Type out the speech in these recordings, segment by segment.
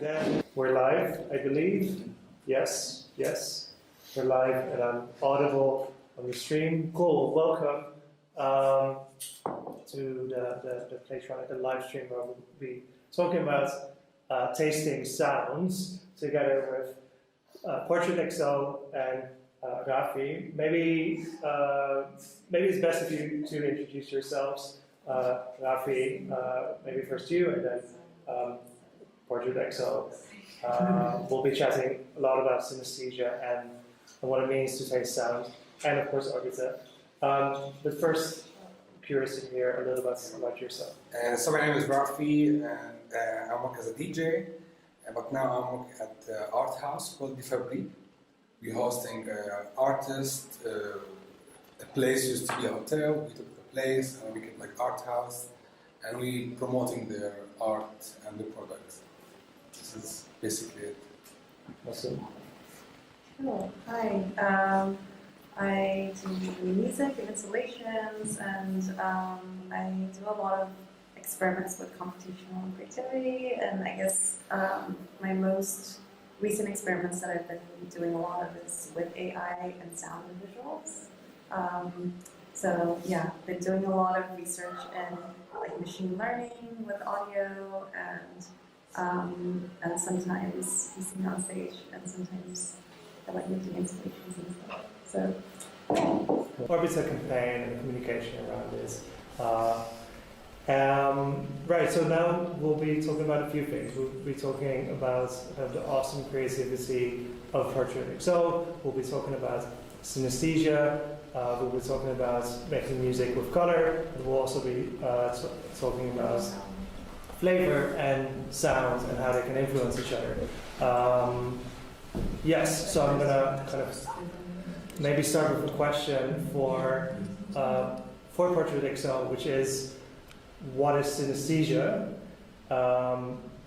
Then we're live, I believe. Yes, yes. We're live and I'm audible on the stream. Cool, welcome to the Playtronica live stream where we'll be talking about tasting sounds together with Portrait XO and Rafi. Maybe it's best if you two introduce yourselves. Rafi, maybe first you, and then Portrait XO. We'll be chatting a lot about synaesthesia and what it means to taste sound, and of course Orbita. But first, curious to hear a little bit about yourself. So my name is Rafi, and I work as a DJ, but now I'm working at the art house called Variability. We're hosting artists. The place used to be a hotel. We took the place and we make it like art house, and we promoting their art and the products. This is basically it. Awesome. Hello. Hi. I do music and installations, and I do a lot of experiments with computational creativity, and I guess my most recent experiments that I've been doing a lot of is with AI and sound and visuals. So yeah, I've been doing a lot of research in like machine learning with audio and sometimes using on stage, and sometimes I like making installations and stuff. So Orbita campaign and communication around this. Right, so now we'll be talking about a few things. We'll be talking about the awesome creativity of Portrait XO. We'll be talking about synaesthesia. We'll be talking about making music with color. And we'll also be talking about flavor and sound and how they can influence each other. Yes, so I'm gonna kind of maybe start with a question for Portrait XO, which is, what is synaesthesia,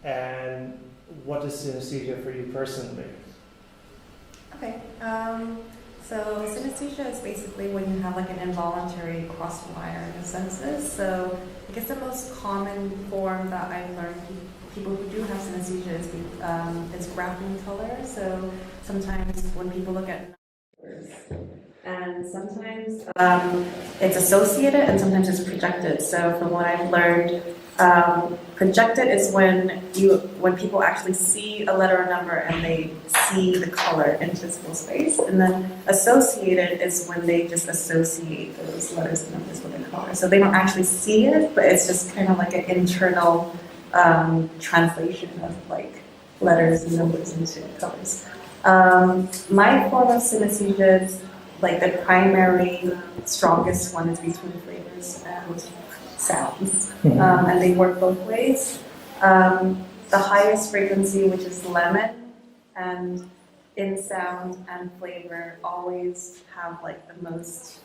and what is synaesthesia for you personally? okay. So synaesthesia is basically when you have like an involuntary crosswire in the senses. So I guess the most common form that I've learned people who do have synaesthesia is graphing color. So sometimes when people look at numbers, and sometimes it's associated and sometimes it's projected. So from what I've learned, projected is when people actually see a letter or number and they see the color in physical space, and then associated is when they just associate those letters and numbers with the color. So they don't actually see it, but it's just kind of like an internal translation of like letters and numbers into colors. My form of synaesthesia is like the primary, strongest one is between flavors and sounds, and they work both ways. The highest frequency, which is lemon, and in sound and flavor always have like the most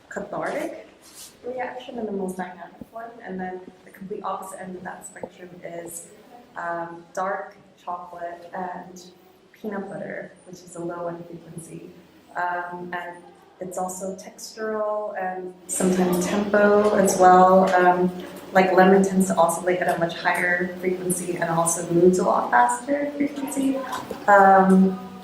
cathartic reaction and the most dynamic one. And then the complete opposite end of that spectrum is dark chocolate and peanut butter, which is a low end frequency. And it's also textural and sometimes tempo as well. Like lemon tends to oscillate at a much higher frequency and also moves a lot faster frequency.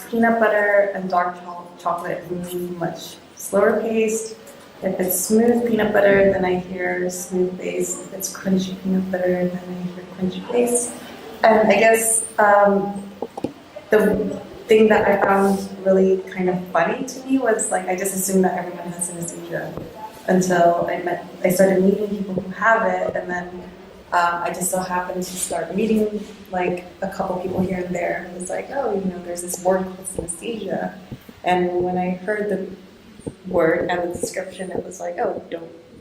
Peanut butter and dark chocolate move much slower paced. If it's smooth peanut butter, then I hear smooth bass. If it's crunchy peanut butter, then I hear crunchy bass. And I guess the thing that I found really kind of funny to me was like I just assumed that everyone has synaesthesia until I started meeting people who have it, and then I just so happened to start meeting like a couple people here and there. It was like, oh, there's this word called synaesthesia, and when I heard the word and the description, it was like, oh,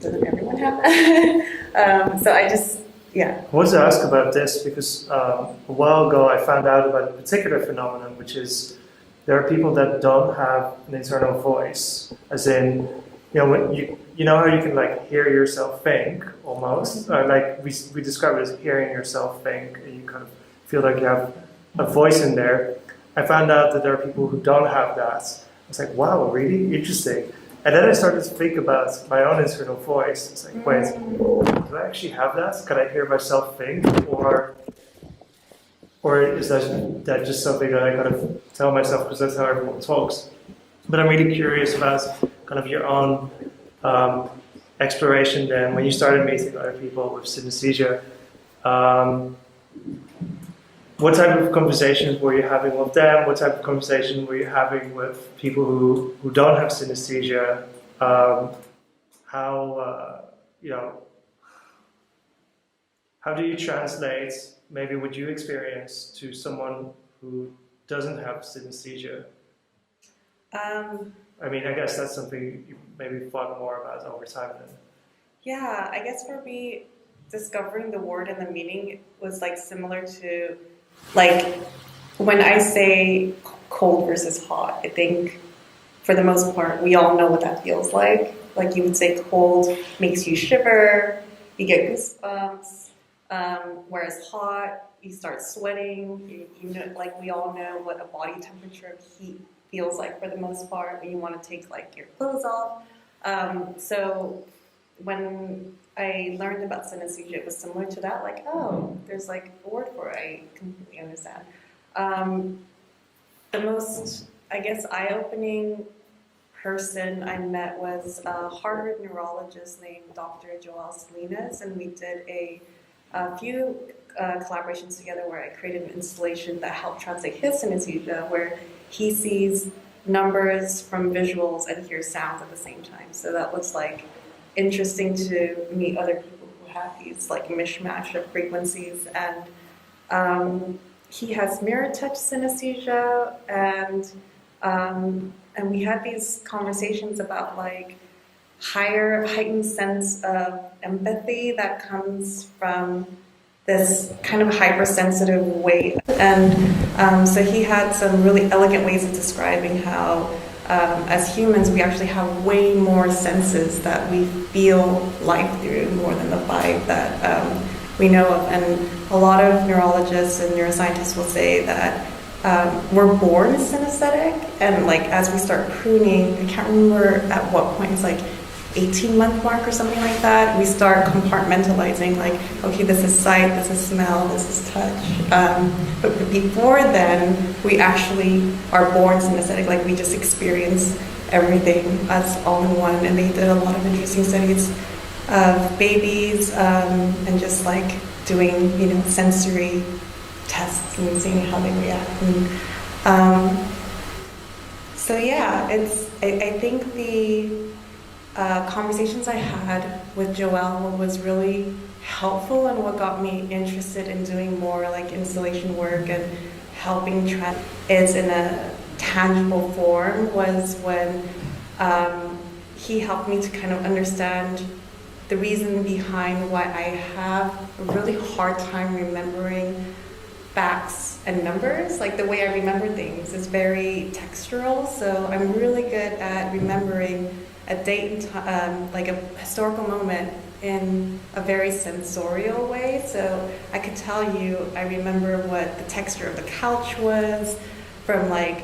doesn't everyone have that? So I just. Yeah. I wanted to ask about this because a while ago I found out about a particular phenomenon, which is there are people that don't have an internal voice, as in, when you know how you can like hear yourself think almost, like we describe it as hearing yourself think, and you kind of feel like you have a voice in there. I found out that there are people who don't have that. I was like, wow, really interesting. And then I started to think about my own internal voice. It's like, wait, do I actually have that? Can I hear myself think? Or or is that just something that I kind of tell myself because that's how everyone talks? But I'm really curious about kind of your own exploration then, when you started meeting other people with synesthesia. What type of conversations were you having with them? What type of conversation were you having with people who don't have synesthesia? How do you translate maybe what you experience to someone who doesn't have synesthesia? I mean, I guess that's something you maybe thought more about over time then. Yeah, I guess for me, discovering the word and the meaning was like similar to like when I say cold versus hot. I think for the most part, we all know what that feels like. Like you would say cold makes you shiver, you get goosebumps, whereas hot, you start sweating. You know, like we all know what a body temperature of heat feels like for the most part when you want to take like your clothes off. So when I learned about synesthesia, it was similar to that. Like, oh, there's like a word for it. I completely understand. The most, I guess, eye-opening person I met was a Harvard neurologist named Dr. Joel Salinas, and we did a few collaborations together where I created an installation that helped translate his synesthesia, where he sees numbers from visuals and hears sounds at the same time. So that was like interesting to meet other people who have these like mishmash of frequencies. And he has mirror touch synesthesia, and we had these conversations about like heightened sense of empathy that comes from this kind of hypersensitive way. And so he had some really elegant ways of describing how as humans we actually have way more senses that we feel life through, more than the five that we know of. And a lot of neurologists and neuroscientists will say that we're born synesthetic, and like as we start pruning, I can't remember at what point, it's like 18-month mark or something like that, we start compartmentalizing, like, okay, this is sight, this is smell, this is touch. But before then, we actually are born synesthetic, like we just experience everything as all in one. And they did a lot of interesting studies of babies and just like doing, you know, sensory tests and seeing how they react. And, so yeah, I think the conversations I had with Joelle was really helpful, and what got me interested in doing more like installation work and helping is in a tangible form was when he helped me to kind of understand the reason behind why I have a really hard time remembering facts and numbers. Like the way I remember things is very textural, so I'm really good at remembering a date and like a historical moment in a very sensorial way. So I could tell you, I remember what the texture of the couch was from like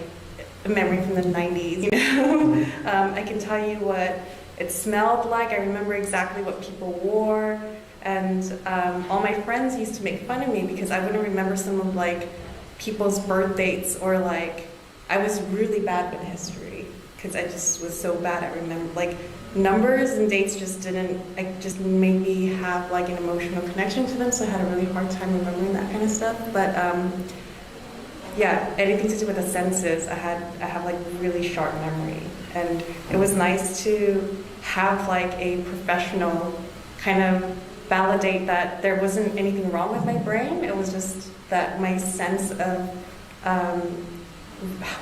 a memory from the 90s, you know? I can tell you what it smelled like. I remember exactly what people wore. And all my friends used to make fun of me because I wouldn't remember some of like people's birth dates, or like, I was really bad with history because I just was so bad at remembering, like numbers and dates just made me have like an emotional connection to them, so I had a really hard time remembering that kind of stuff. But yeah, anything to do with the senses, I have like really sharp memory, and it was nice to have like a professional kind of validate that there wasn't anything wrong with my brain. It was just that my sense of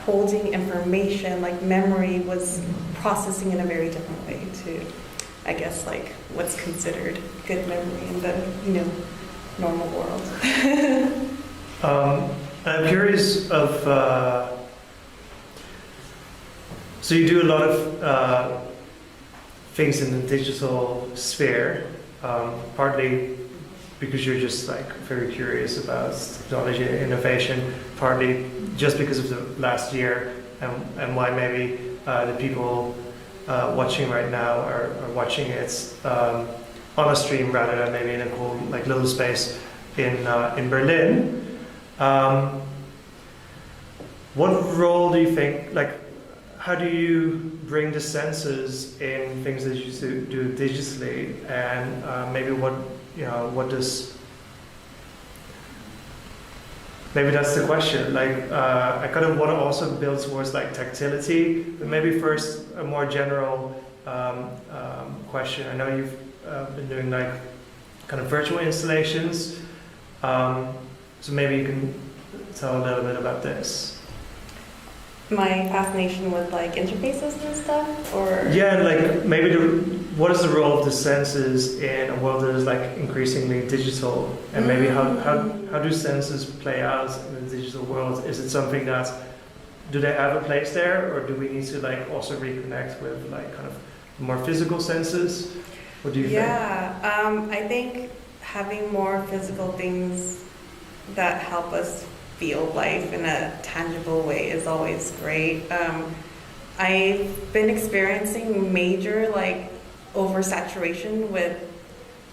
holding information, like memory, was processing in a very different way to, I guess, like what's considered good memory in the, you know, normal world. I'm curious of, so you do a lot of things in the digital sphere, partly because you're just like very curious about technology and innovation, partly just because of the last year and why maybe the people watching right now are watching it on a stream rather than maybe in a cool like little space in Berlin. What role do you think, like, how do you bring the senses in things that you do digitally, and maybe what does, maybe that's the question, like, I kind of want to also build towards like tactility, but maybe first a more general question. I know you've been doing like kind of virtual installations, so maybe you can tell a little bit about this. My fascination with like interfaces and stuff, or Yeah, like maybe what is the role of the senses in a world that is like increasingly digital, and maybe how do senses play out in the digital world? Is it something that, do they have a place there, or do we need to like also reconnect with like kind of more physical senses? What do you think? I think having more physical things that help us feel life in a tangible way is always great. I've been experiencing major like oversaturation with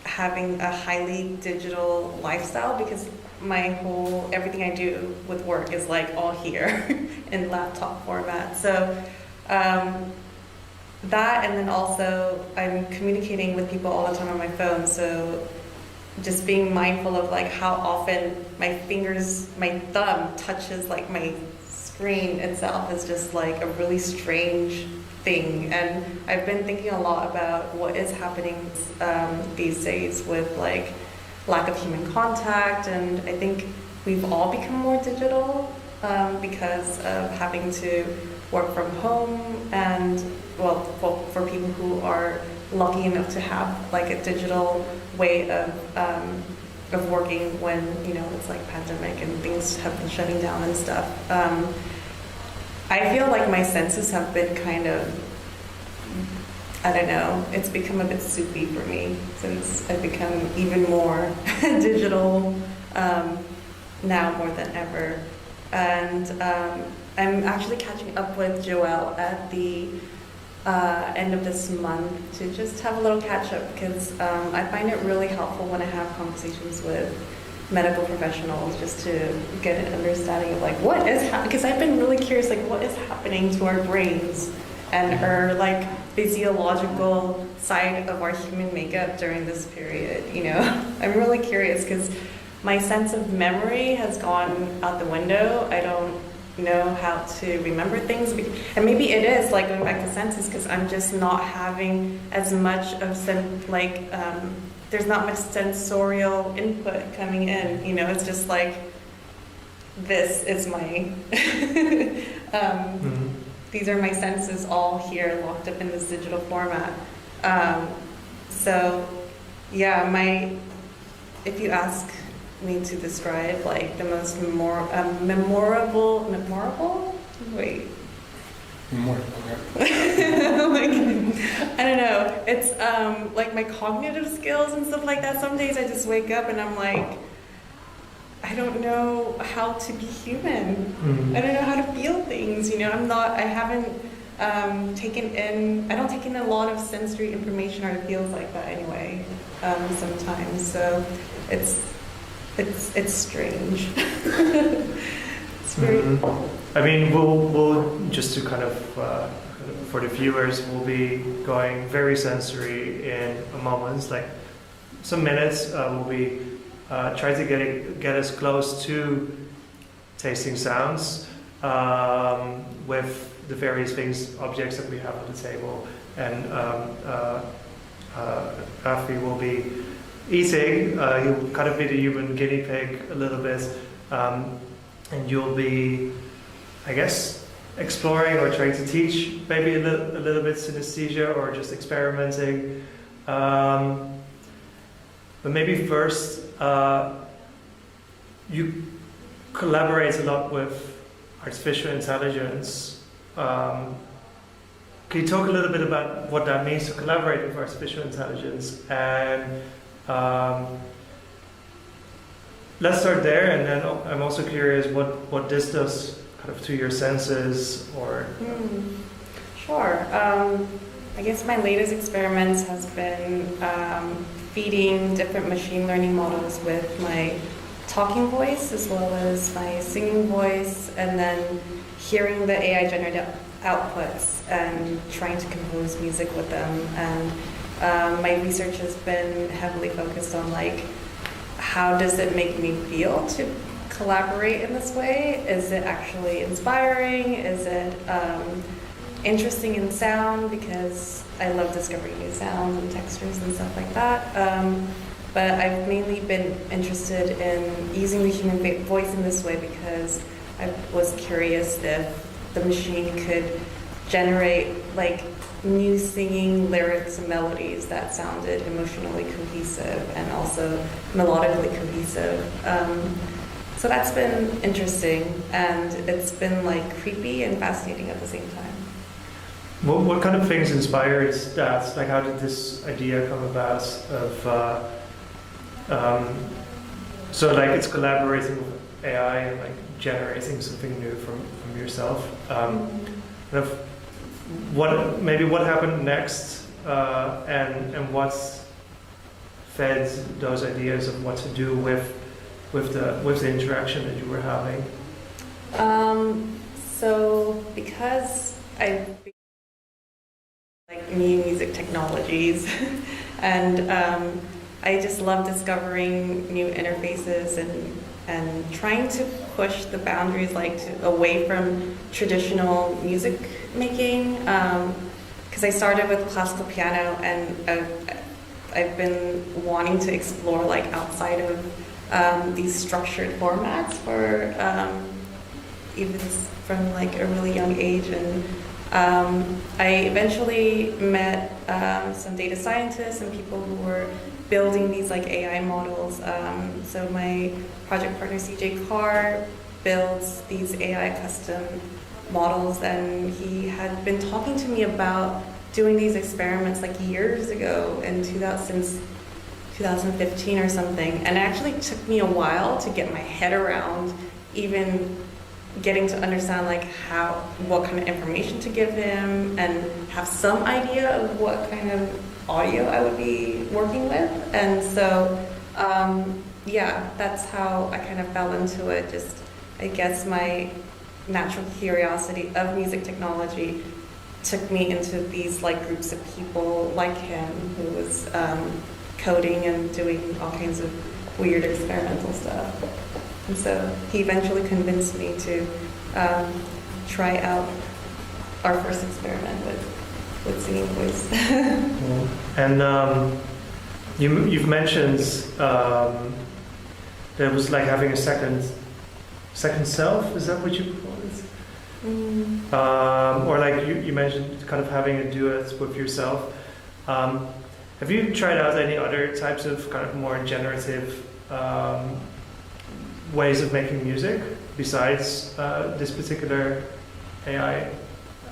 having a highly digital lifestyle, because everything I do with work is like all here in laptop format. So that, and then also I'm communicating with people all the time on my phone, so just being mindful of like how often my thumb touches like my screen itself is just like a really strange thing. And I've been thinking a lot about what is happening these days with like lack of human contact, and I think we've all become more digital because of having to work from home, and well, for people who are lucky enough to have like a digital way of working when it's like pandemic and things have been shutting down and stuff. I feel like my senses have been kind of, I don't know, it's become a bit soupy for me since I've become even more digital now more than ever. And I'm actually catching up with Joelle at the end of this month to just have a little catch up, because I find it really helpful when I have conversations with medical professionals just to get an understanding of like what is because I've been really curious, like what is happening to our brains and our like physiological side of our human makeup during this period. I'm really curious because my sense of memory has gone out the window. I don't know how to remember things, and maybe it is like going back to senses because I'm just not having as much of there's not much sensorial input coming in. It's just like this is my these are my senses all here locked up in this digital format. So yeah, if you ask me to describe like the most memorable wait like, I don't know, it's like my cognitive skills and stuff like that. Some days I just wake up and I'm like, I don't know how to be human. I don't know how to feel things. I haven't I don't take in a lot of sensory information, or it feels like that anyway sometimes. So it's strange. It's very. I mean, we'll just to kind of for the viewers, we'll be going very sensory in a moment, like some minutes. We'll be trying to get as close to tasting sounds with the various things, objects that we have on the table, and Rafi will be eating. He'll kind of be the human guinea pig a little bit, and you'll be, I guess, exploring or trying to teach maybe a little bit synaesthesia or just experimenting. But maybe first, you collaborate a lot with artificial intelligence. Can you talk a little bit about what that means to collaborate with artificial intelligence? And let's start there, and then I'm also curious what this does kind of to your senses, or... Sure. I guess my latest experiments has been feeding different machine learning models with my talking voice as well as my singing voice, and then hearing the AI generated outputs and trying to compose music with them. And my research has been heavily focused on like, how does it make me feel to collaborate in this way? Is it actually inspiring? Is it interesting in sound? Because I love discovering new sounds and textures and stuff like that. But I've mainly been interested in using the human voice in this way because I was curious if the machine could generate like new singing lyrics and melodies that sounded emotionally cohesive and also melodically cohesive. So that's been interesting, and it's been like creepy and fascinating at the same time. What kind of things inspired that? Like, how did this idea come about of, so like it's collaborating with AI and like generating something new from yourself. Kind of what happened next, and what fed those ideas of what to do with the interaction that you were having? So because I like new music technologies, and I just love discovering new interfaces and trying to push the boundaries away from traditional music making. Because I started with classical piano, and I've been wanting to explore like outside of these structured formats for even from like a really young age. And I eventually met some data scientists and people who were building these like AI models. So my project partner CJ Carr builds these AI custom models, and he had been talking to me about doing these experiments like years ago in 2015 or something. And it actually took me a while to get my head around even getting to understand like what kind of information to give him and have some idea of what kind of audio I would be working with. And so yeah, that's how I kind of fell into it. Just, I guess my natural curiosity of music technology took me into these like groups of people like him who was coding and doing all kinds of weird experimental stuff. And so he eventually convinced me to try out our first experiment with singing voice. And you've mentioned that it was like having a second self. Is that what you call it? Or like you mentioned kind of having a duet with yourself. Have you tried out any other types of kind of more generative ways of making music besides this particular AI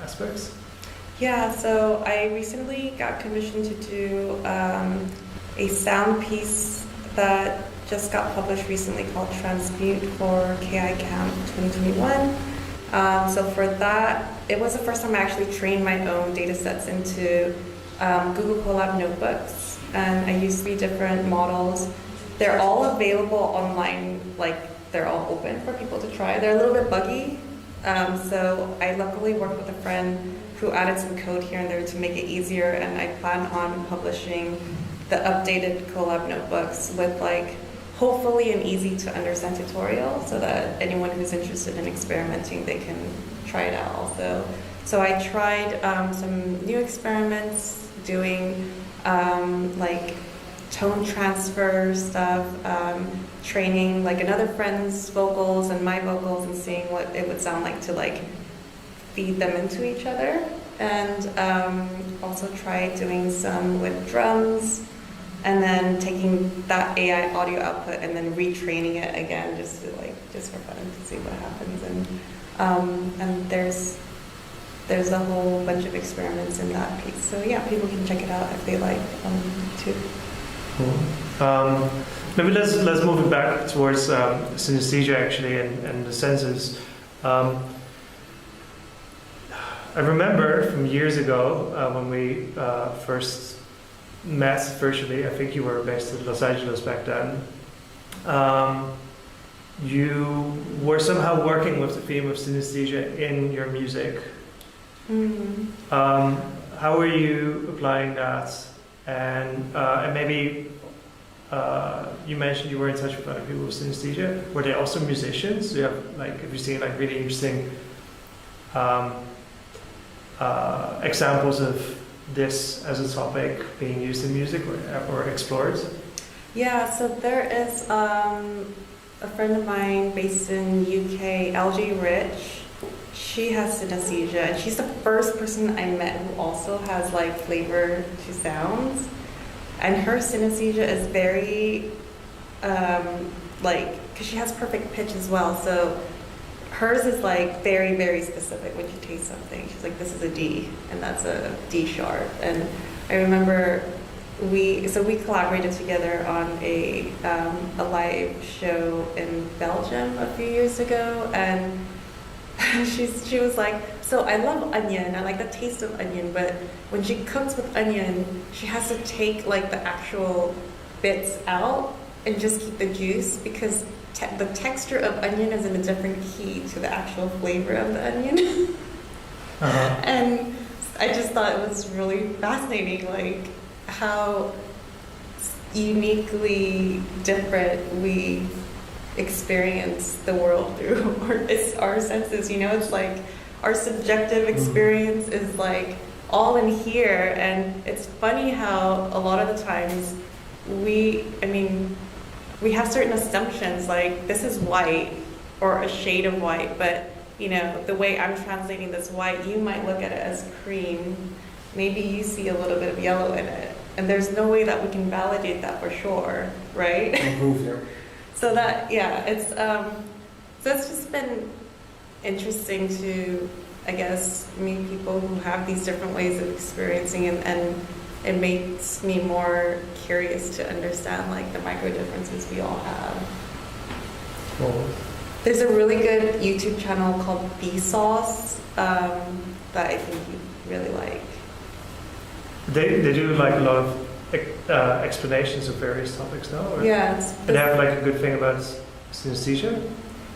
aspects? Yeah, so I recently got commissioned to do a sound piece that just got published recently called Transmute for KI Camp 2021. So for that, it was the first time I actually trained my own data sets into Google Colab notebooks, and I used 3 different models. They're all available online, like they're all open for people to try. They're a little bit buggy, so I luckily worked with a friend who added some code here and there to make it easier, and I plan on publishing the updated Colab notebooks with like hopefully an easy to understand tutorial so that anyone who's interested in experimenting, they can try it out also. So I tried some new experiments doing like tone transfer stuff, training like another friend's vocals and my vocals and seeing what it would sound like to like feed them into each other. And also tried doing some with drums, and then taking that AI audio output and then retraining it again just for fun to see what happens. And there's a whole bunch of experiments in that piece. So yeah, people can check it out if they like too. Cool. Maybe let's move it back towards synaesthesia actually and the senses. I remember from years ago when we first met virtually. I think you were based in Los Angeles back then. you were somehow working with the theme of synesthesia in your music. How are you applying that? And maybe you mentioned you were in touch with other people with synesthesia. Were they also musicians? Do you have have you seen really interesting examples of this as a topic being used in music or explored? Yeah, so there is a friend of mine based in UK, LG Rich. She has synesthesia, and she's the first person I met who also has like flavor to sounds. And her synesthesia is very, because she has perfect pitch as well. So hers is like very, very specific when she tastes something. She's like, this is a D, and that's a D sharp. And I remember we collaborated together on a live show in Belgium a few years ago, and she was like, so I love onion, I like the taste of onion, but when she cooks with onion, she has to take like the actual bits out and just keep the juice because the texture of onion is in a different key to the actual flavor of the onion. And I just thought it was really fascinating, like how uniquely different we experience the world through our senses. You know, it's like our subjective experience is like all in here, and it's funny how a lot of the times we have certain assumptions, like this is white or a shade of white, but you know, the way I'm translating this white, you might look at it as cream, maybe you see a little bit of yellow in it, and there's no way that we can validate that for sure, right? So that, yeah, it's just been interesting to, I guess, meet people who have these different ways of experiencing, and it makes me more curious to understand like the micro differences we all have. Cool. There's a really good YouTube channel called Sauce that I think you really like. They do like a lot of explanations of various topics now? Or? Yeah. And they have like a good thing about synesthesia?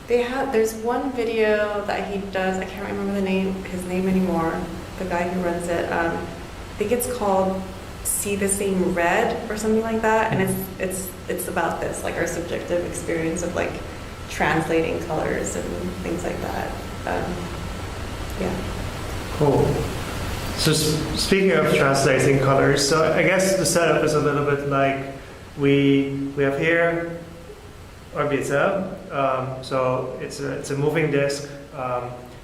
There's one video that he does, I can't remember his name anymore, the guy who runs it. I think it's called See the Same Red or something like that, and it's about this, like our subjective experience of like translating colors and things like that. Yeah. Cool. So speaking of translating colors, so I guess the setup is a little bit like we have here Orbita. So it's a moving disc,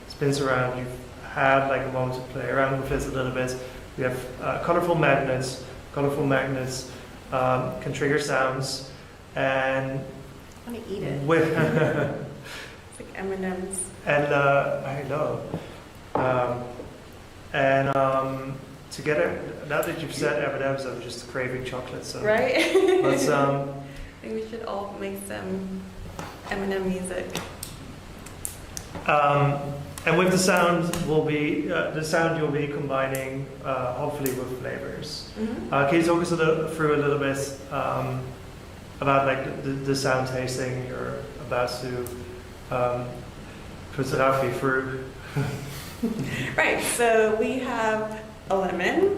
spins around. You've had like a moment to play around with it a little bit. We have colorful magnets. Colorful magnets can trigger sounds, and I want to eat it. With it's like M&Ms. And I know. And together, now that you've said M&Ms, I'm just craving chocolate. So. Right? But, I think we should all make some M&M music. And with the sound, you'll be combining, hopefully, with flavors. Mm-hmm. Can you talk us through a little bit about like the sound tasting you're about to put Rafi through? Right. So we have a lemon,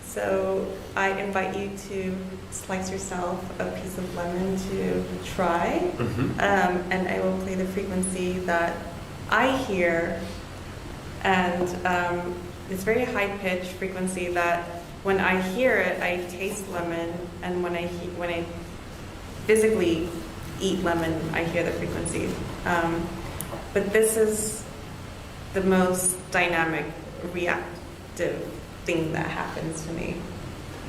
so I invite you to slice yourself a piece of lemon to try, and I will play the frequency that I hear, and it's very high-pitched frequency that when I hear it, I taste lemon, and when I physically eat lemon, I hear the frequency. But this is the most dynamic, reactive thing that happens to me.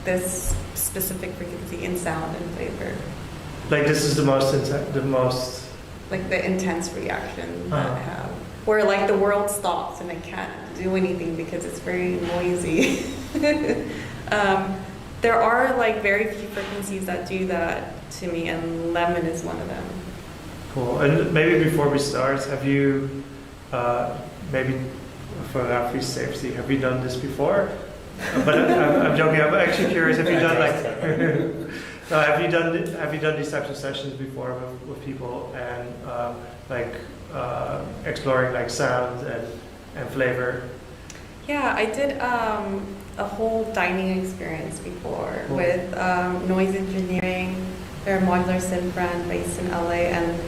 This specific frequency in sound and flavor. Like this is the most like the intense reaction that I have, where like the world stops and I can't do anything because it's very noisy. There are like very few frequencies that do that to me, and lemon is one of them. Cool. And maybe before we start, have you, maybe for Rafi's safety, have you done this before? But I'm joking. I'm actually curious. Have you done like, Have you done these types of sessions before with people and exploring like sound and flavor? Yeah, I did a whole dining experience before Cool. with noise engineering. They're a modular synth brand based in LA, and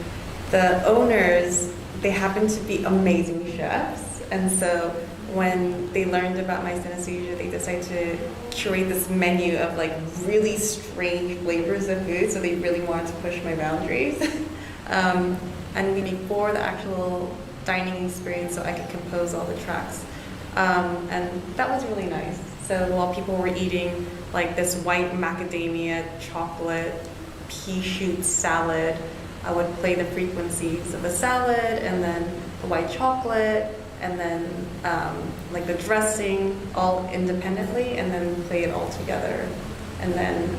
the owners, they happen to be amazing chefs. And so when they learned about my synaesthesia, they decided to curate this menu of like really strange flavors of food. So they really wanted to push my boundaries. And before the actual dining experience, so I could compose all the tracks. And that was really nice. So while people were eating like this white macadamia chocolate pea shoot salad, I would play the frequencies of the salad and then the white chocolate and then like the dressing all independently and then play it all together. And then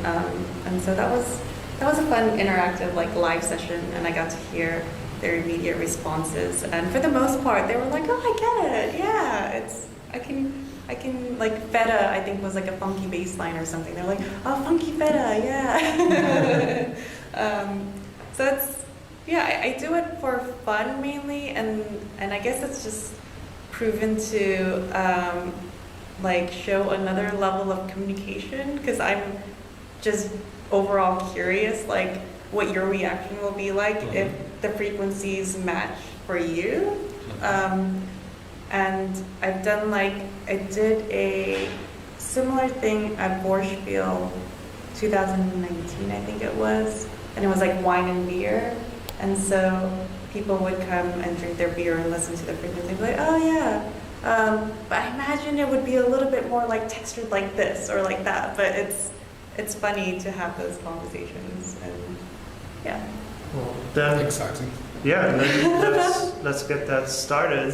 and so that was a fun interactive like live session, and I got to hear their immediate responses. And for the most part, they were like, "Oh, I get it. Yeah, I can like feta, I think was like a funky bass line or something." They're like, "Oh, funky feta, yeah." So it's, yeah, I do it for fun mainly, and I guess it's just proven to like show another level of communication, because I'm just overall curious like what your reaction will be like if the frequencies match for you. And I've done like, I did a similar thing at Borschfield 2019, I think it was, and it was like wine and beer. And so people would come and drink their beer and listen to the frequency and be like, "Oh yeah, but I imagine it would be a little bit more like textured like this or like that." But it's funny to have those conversations, and yeah. Well, then, Exciting. yeah, let's get that started.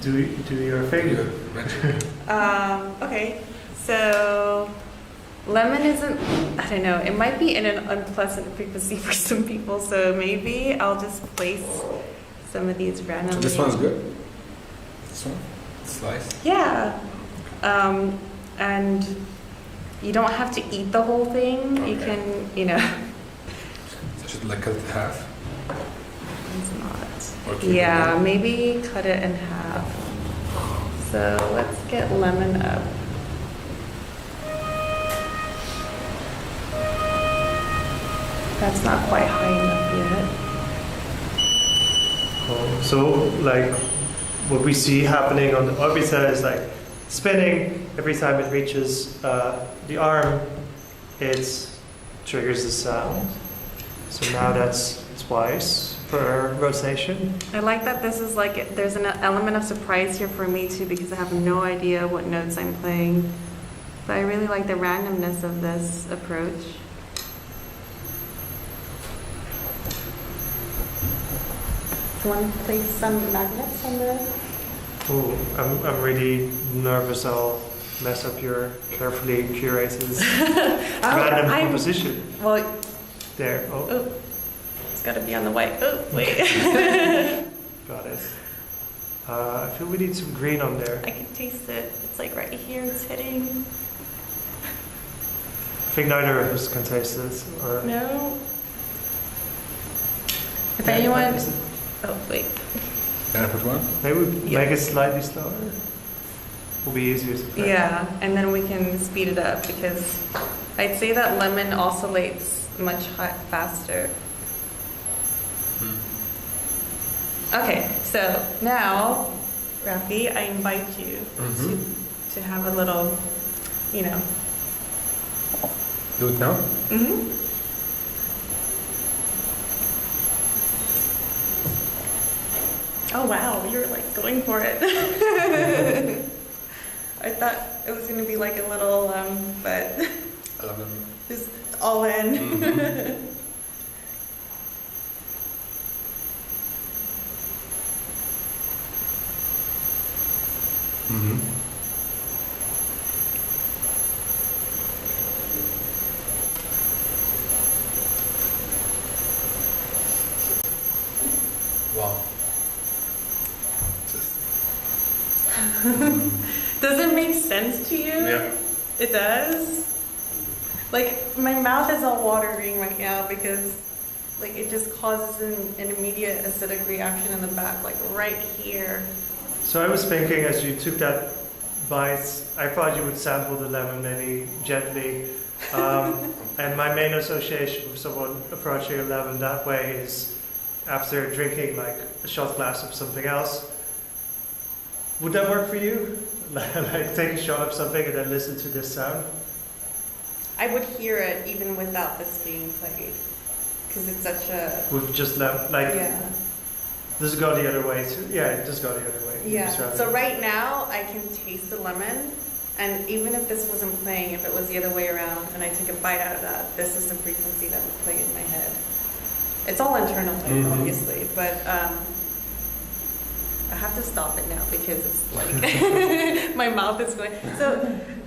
Do your thing. Okay, so lemon isn't, I don't know, it might be in an unpleasant frequency for some people, so maybe I'll just place some of these randomly. So this one's good? This one? Slice? Yeah. And you don't have to eat the whole thing. You Okay. can, you know. So I should like cut it in half? It's not. Or keep it Yeah, in? maybe cut it in half. So let's get lemon up. That's not quite high enough yet. Cool. So like what we see happening on the Orbita is like spinning. Every time it reaches the arm, it triggers the sound. So now that's twice per rotation. I like that this is like, there's an element of surprise here for me too, because I have no idea what notes I'm playing. But I really like the randomness of this approach. Do you want to place some magnets on the... Ooh, I'm really nervous I'll mess up your carefully curated random composition. Well, There, oh, oh, it's got to be on the white. Oh, wait. got it. I feel we need some green on there. I can taste it. It's like right here. It's hitting. I think neither of us can taste it. Or No. If Yeah, anyone... is it- Oh, wait. Can I put one? Maybe we Yeah. make it slightly slower. Will be easier to play. Yeah, and then we can speed it up, because I'd say that lemon oscillates much faster. Okay, so now, Rafi, I invite you to have a little, you know. Do it now? Mm-hmm. Oh wow, you're like going for it. I thought it was gonna be like a little, but I love them. just all in. Mm-hmm. Wow. Just, Does it make sense to you? yeah. It does? Like, my mouth is all watering right now because, like, it just causes an immediate acidic reaction in the back, like right here. So I was thinking as you took that bite, I thought you would sample the lemon maybe gently. And my main association with someone approaching a lemon that way is after drinking like a shot glass of something else. Would that work for you? Like take a shot of something and then listen to this sound? I would hear it even without this being played. Because it's such a... With just like, Yeah. does it go the other way too? Yeah, it does go the other way. Yeah. Just rather- So right now, I can taste the lemon. And even if this wasn't playing, if it was the other way around, and I took a bite out of that, this is the frequency that would play in my head. It's all internal, obviously, but I have to stop it now because it's like my mouth is going. So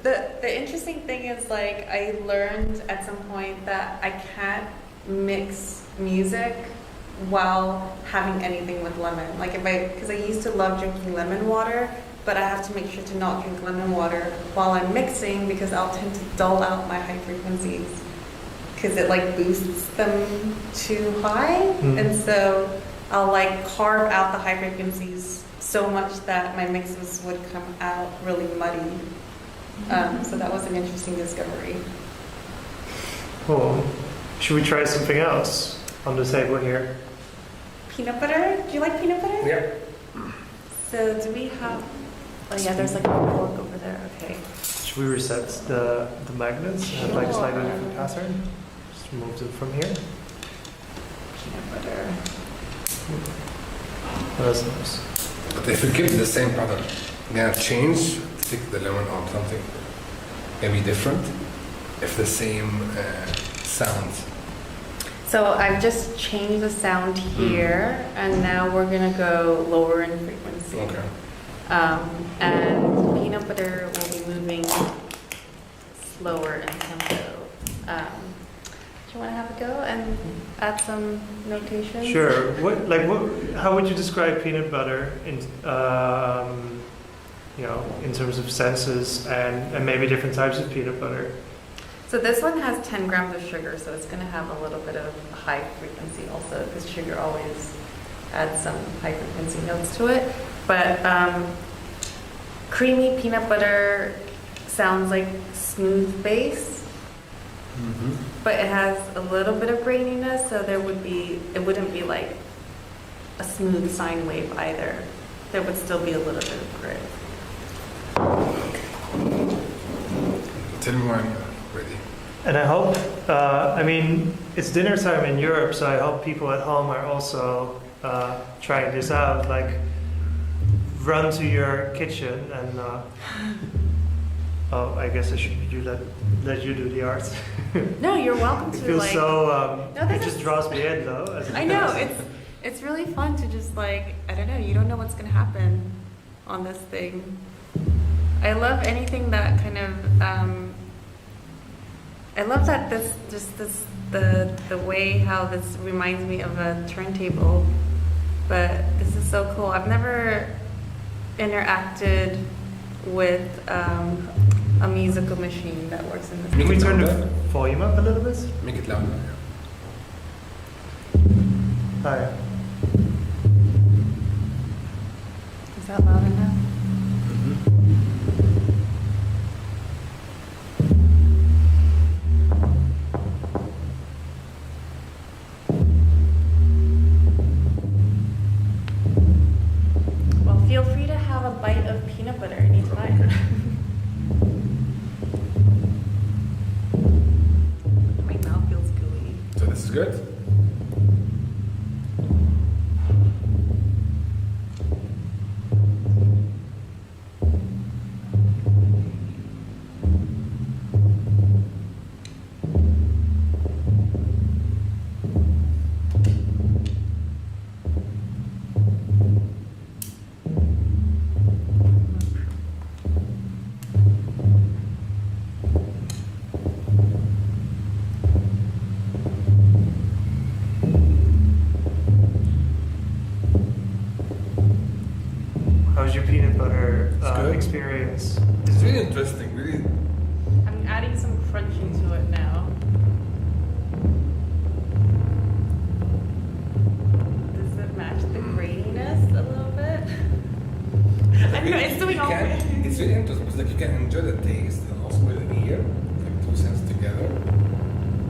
the interesting thing is like I learned at some point that I can't mix music while having anything with lemon. Like because I used to love drinking lemon water, but I have to make sure to not drink lemon water while I'm mixing because I'll tend to dull out my high frequencies because it like boosts them too high. And so I'll like carve out the high frequencies so much that my mixes would come out really muddy. So that was an interesting discovery. Cool. Should we try something else on the table here? Peanut butter? Do you like peanut butter? Yeah. So do we have... Oh yeah, there's like a fork over there. Okay. Should we reset the magnets and have like a slightly Sure. different pattern? Just remove them from here. Peanut butter. Oh, that's nice. But if you keep the same pattern, you're gonna change, stick the lemon on something maybe different, if the same sound. So I've just changed the sound here, and now we're gonna go lower in frequency. Okay. And peanut butter will be moving slower in tempo. Do you want to have a go and add some notations? Sure. How would you describe peanut butter in, in terms of senses and maybe different types of peanut butter? So this one has 10 grams of sugar, so it's going to have a little bit of high frequency also, because sugar always adds some high frequency notes to it. But creamy peanut butter sounds like smooth bass, but it has a little bit of graininess, so it wouldn't be like a smooth sine wave either. There would still be a little bit of grit. Tell me when you're ready. And I hope, it's dinner time in Europe, so I hope people at home are also trying this out. Like, run to your kitchen and, I guess I should let you do the art. No, you're welcome to. It feels it just is- draws me in though. As I know, it's really fun to just like, I don't know, you don't know what's gonna happen on this thing. I love anything that kind of, I love that the way how this reminds me of a turntable, but this is so cool. I've never interacted with a musical machine that works in this. Can we Make it turn the louder. volume up a little bit? Make it louder. Hi. Is that loud enough? Well, feel free to have a bite of peanut butter anytime. My mouth feels gooey. So this is good? How's your peanut butter It's good. experience? It's really interesting, really adding some crunching to it now. Does it match the graininess a little bit? I don't know, it's doing all weird. It's really interesting because like you can enjoy the taste and also with the ear, like two senses together.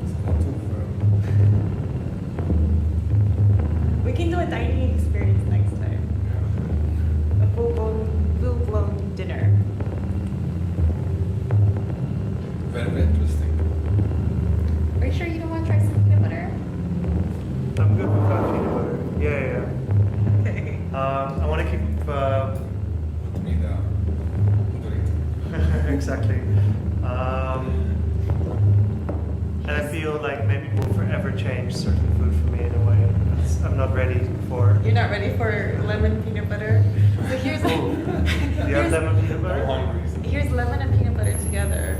It's not too firm. We can do a dining experience next time. Yeah. A full-blown dinner. Very, very interesting. Are you sure you don't want to try some peanut butter? I'm good without peanut butter. Yeah. Okay. I want to keep. Would be the Dorito. Exactly. And I feel like maybe we'll forever change certain food for me in a way. I'm not ready for. You're not ready for lemon peanut butter? So here's Do you have lemon peanut I'm butter? hungry. here's lemon and peanut butter together.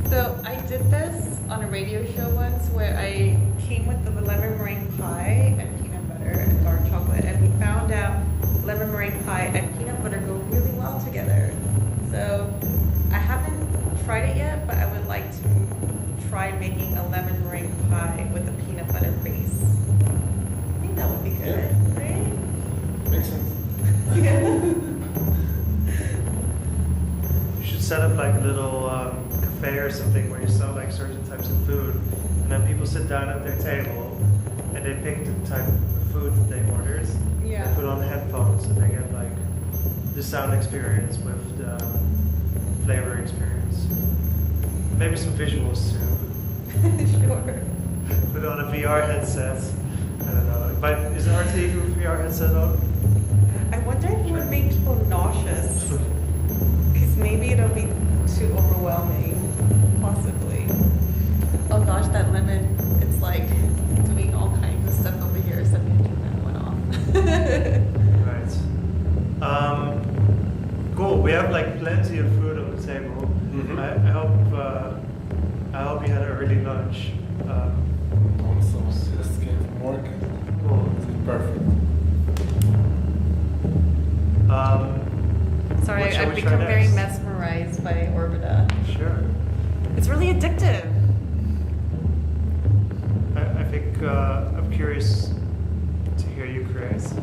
So I did this on a radio show once where I came with the lemon meringue pie and peanut butter and dark chocolate, and we found out lemon meringue pie and peanut butter go really well together. So I haven't tried it yet, but I would like to try making a lemon meringue pie with a peanut butter base. I think that would be good, right? Makes sense. You should set up like a little cafe or something where you sell like certain types of food, and then people sit down at their table and they pick the type of food that they ordered. Yeah. They put on headphones and they get like the sound experience with the flavor experience. Maybe some visuals too. Sure. Put on a VR headset. I don't know. But is it hard to even with VR headset on? I wonder if it would make people nauseous. Because maybe it'll be too overwhelming. Possibly. Oh gosh, that lemon, it's like doing all kinds of stuff over here, so we turn that one off. Right. Cool. We have like plenty of food on the table. Mhm. I hope you had an early lunch. Also, just came from work. Cool. It's perfect. Sorry, What shall I've we try become very next? mesmerized by Orbita. Sure. It's really addictive. I think I'm curious to hear you, Chris.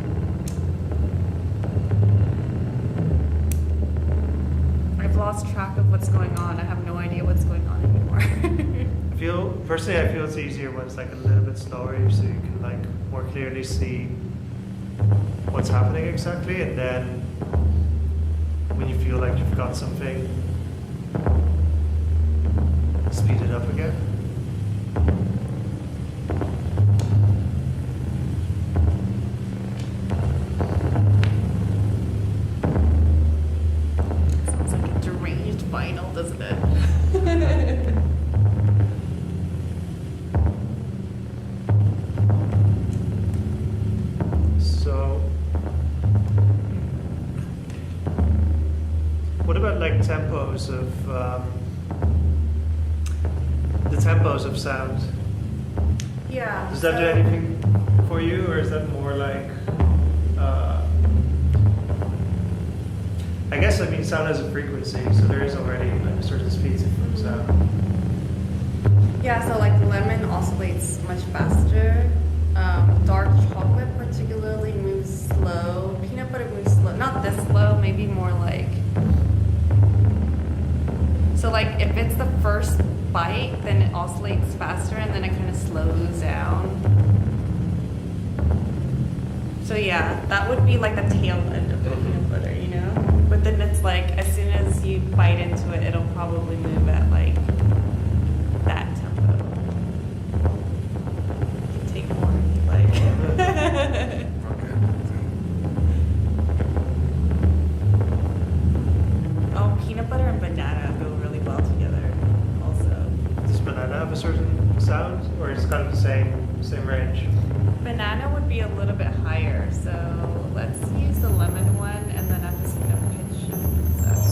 I've lost track of what's going on. I have no idea what's going on anymore. Personally, I feel it's easier when it's like a little bit slower, so you can like more clearly see what's happening exactly, and then when you feel like you've got something, speed it up again. Sounds like a deranged vinyl, doesn't it? So, what about like tempos of the tempos of sound? Yeah. Does that do anything for you, or is that more like? I guess sound has a frequency, so there is already like a certain speed from sound. Yeah, so like lemon oscillates much faster. Dark chocolate particularly moves slow. Peanut butter moves slow. Not this slow, maybe more like. So like if it's the first bite, then it oscillates faster and then it kind of slows down. So yeah, that would be like the tail end of the peanut butter, you know? But then it's like as soon as you bite into it, it'll probably move at like that tempo. You can take more if you like. Okay. Oh, peanut butter and banana go really well together also. Does banana have a certain sound, or is it kind of the same range? Banana would be a little bit higher, so let's use the lemon one and then I'm just gonna pitch stuff.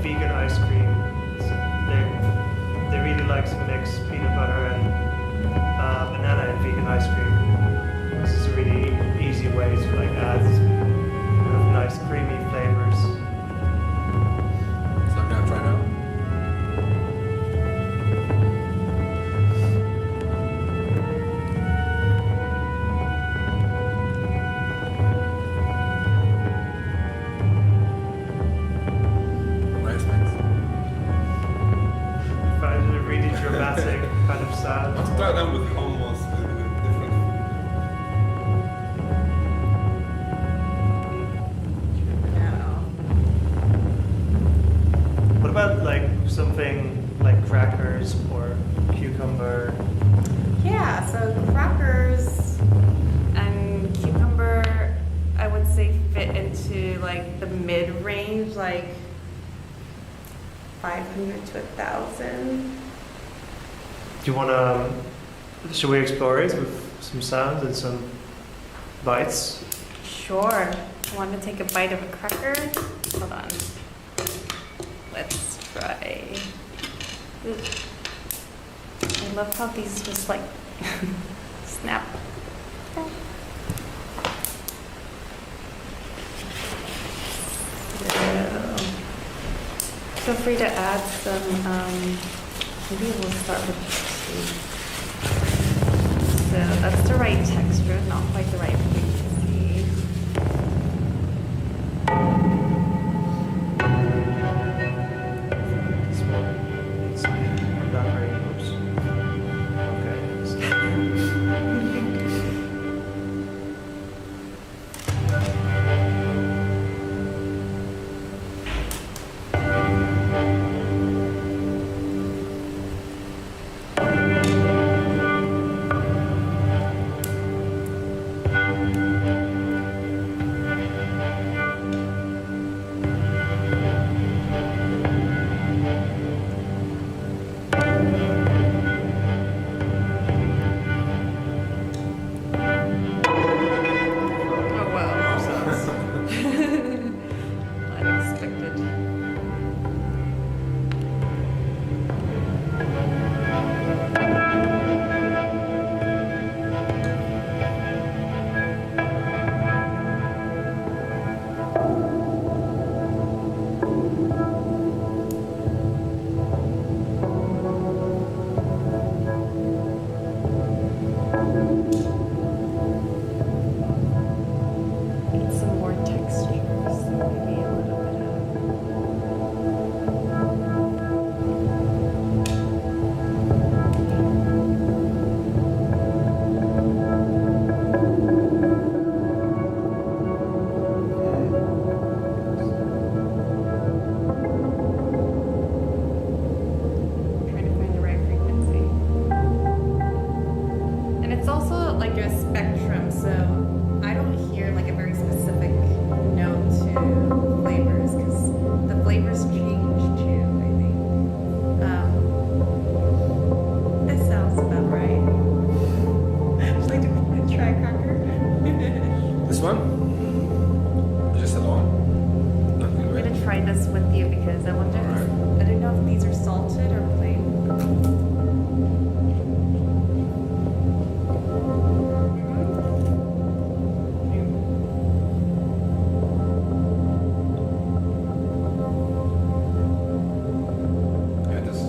vegan ice cream. They really like to mix peanut butter and banana and vegan ice cream. This is a really easy way to like add kind of nice creamy flavors. So I'm gonna try now. Nice, nice. Find it a really dramatic kind of sound. Let's try them with hummus, with different. What about like something like crackers or cucumber? Yeah, so crackers and cucumber, I would say fit into like the mid-range, like 500 to 1,000. Do you wanna, should we explore it with some sounds and some bites? Sure. Want to take a bite of a cracker? Hold on. Let's try. Ooh. I love how these just like snap. So, feel free to add some, maybe we'll start with this. So that's the right texture, not quite the right frequency. This one needs to be that very close. Oh wow. Unexpected. Need some more textures, so maybe a little bit of. Trying to find the right frequency. And it's also like a spectrum, so I don't hear like a very specific note to flavors because the flavors change too, I think. This sounds about right. Should I do try cracker? This one? Just alone? Nothing, I'm right? gonna try this with you because I wonder if, I don't know if these are salted or plain. Yeah, this.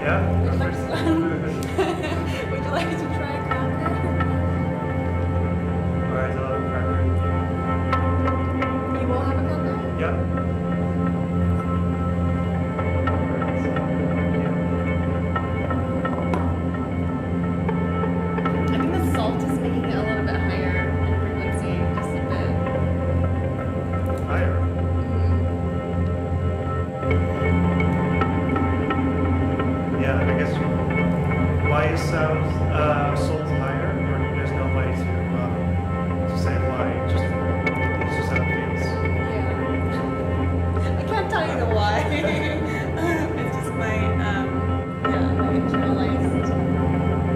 Yeah? Would you like to try a cracker? Alright, I'll have a cracker. You will have a cracker? Yeah. I think the salt is making it a little bit higher in frequency, just a bit. Higher. Mhm. sound sold higher, or there's no way to say why? It's just how it feels. Yeah. I can't tell you the why. It's just my my internalized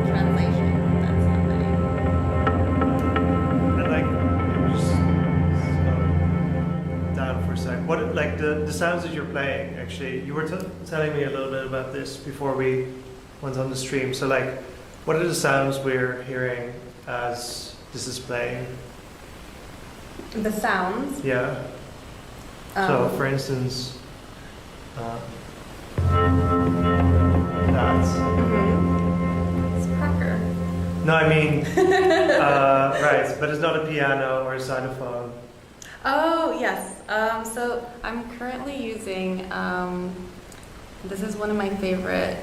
translation that's happening. And like, just slow down for a sec. What like the sounds that you're playing? Actually, you were telling me a little bit about this before we went on the stream. So like, what are the sounds we're hearing as this is playing? The sounds. Yeah. So, for instance, that. It's Parker. No, I mean, right, but it's not a piano or a xylophone. Oh, yes. So I'm currently using, this is one of my favorite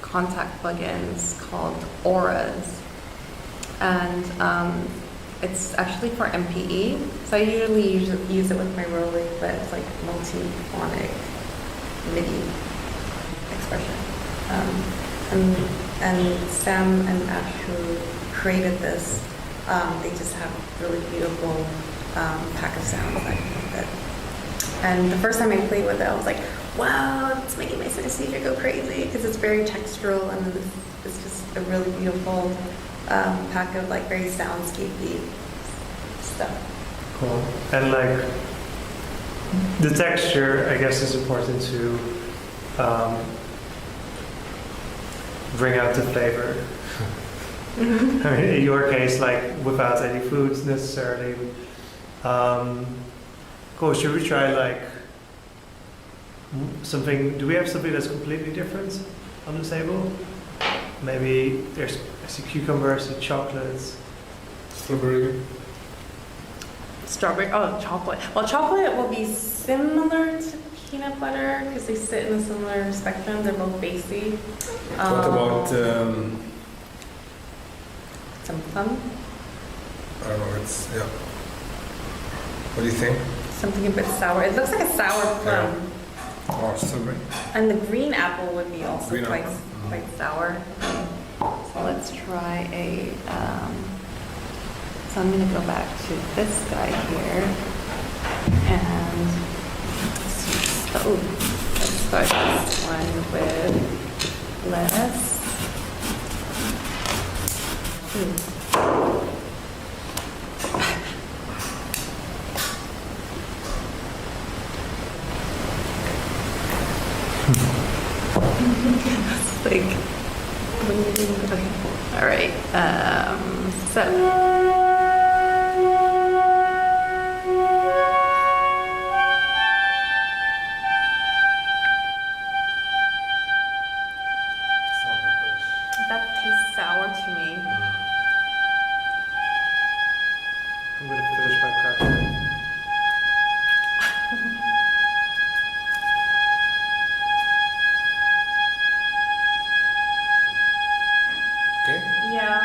contact plugins called Auras. And it's actually for MPE. So I usually use it with my Rolling, but it's like multi-phonic MIDI expression. And Sam and Ash, who created this, they just have really beautiful pack of sounds that come with it. And the first time I played with it, I was like, wow, it's making my synaesthesia go crazy, because it's very textural, and it's just a really beautiful pack of like very soundscapey stuff. Cool. And like, the texture, I guess, is important to bring out the flavor. I mean, in your case, like without any foods necessarily. Cool. Should we try like something? Do we have something that's completely different on the table? Maybe I see cucumbers, I see chocolates. Strawberry. Strawberry, oh, chocolate. Well, chocolate will be similar to peanut butter because they sit in a similar spectrum. They're both basy. What about some plum? I don't know. It's yeah. What do you think? Something a bit sour. It looks like a sour plum. Oh, strawberry. And the green apple would be also Green quite apple. quite sour. So let's try a. So I'm gonna go back to this guy here, and let's start this one with lettuce. That's like, okay. All right. So. That tastes sour to me. I'm gonna finish my cracker. Okay. Yeah.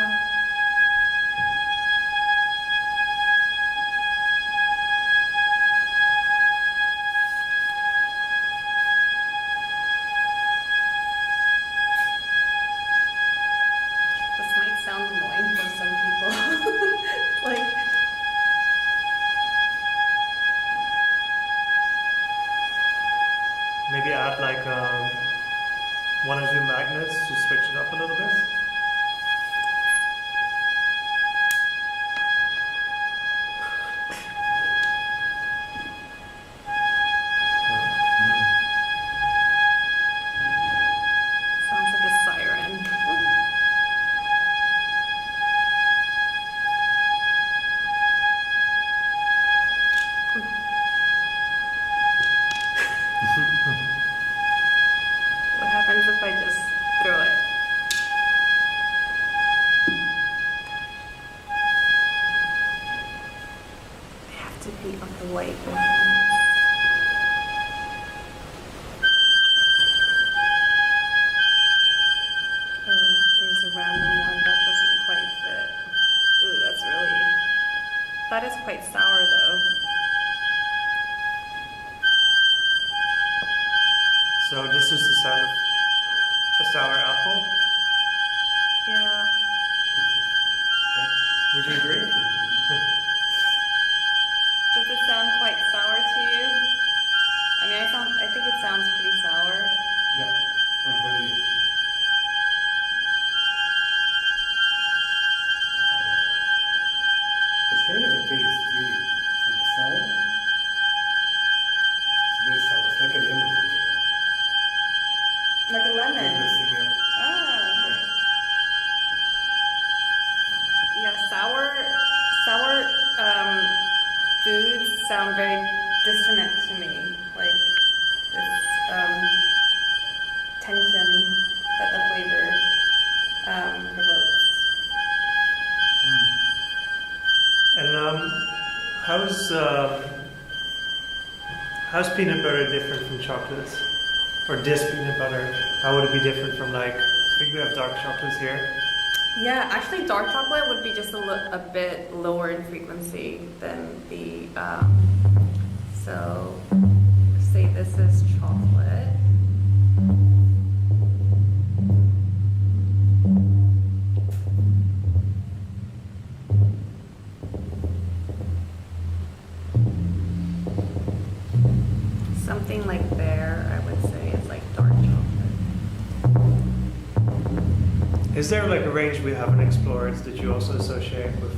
This might sound annoying for some people. Like, Maybe add like one or two magnets to switch it up a little bit. sounds like a siren. What happens if I just throw it? They have to be of the white one. Oh, there's a random one that doesn't quite fit. Ooh, that's really... That is quite sour though. So this is the sound of a sour apple. Yeah. Would you agree? Does it sound quite sour to you? I mean, I think it sounds pretty sour. Yeah, I'm very. It's kind of a taste, really. And the sound, it's very sour. It's like a lemon for me. Like a lemon. Like the singer. Ah. Yeah, sour foods sound very dissonant to me. Like this tension that the flavor provokes. And how's peanut butter different from chocolates? Or this peanut butter? How would it be different from like, I think we have dark chocolates here. Yeah, actually, dark chocolate would be just a bit lower in frequency than the. So, say this is chocolate. Something like there, I would say, is like dark chocolate. Is there like a range we haven't explored that you also associate with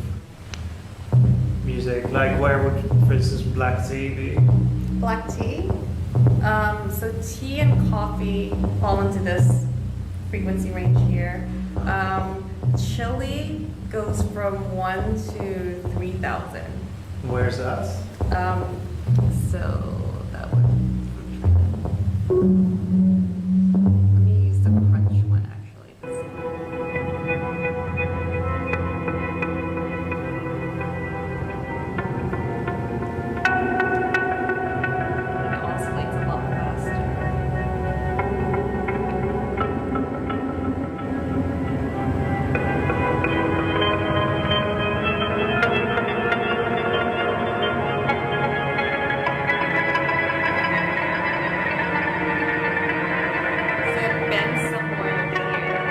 music? Like where would, for instance, black tea be? Black tea. So tea and coffee fall into this frequency range here. Chili goes from 1 to 3,000. Where's that? So that would. Let me use the crunch one actually. It oscillates a lot faster. So it bends somewhere here.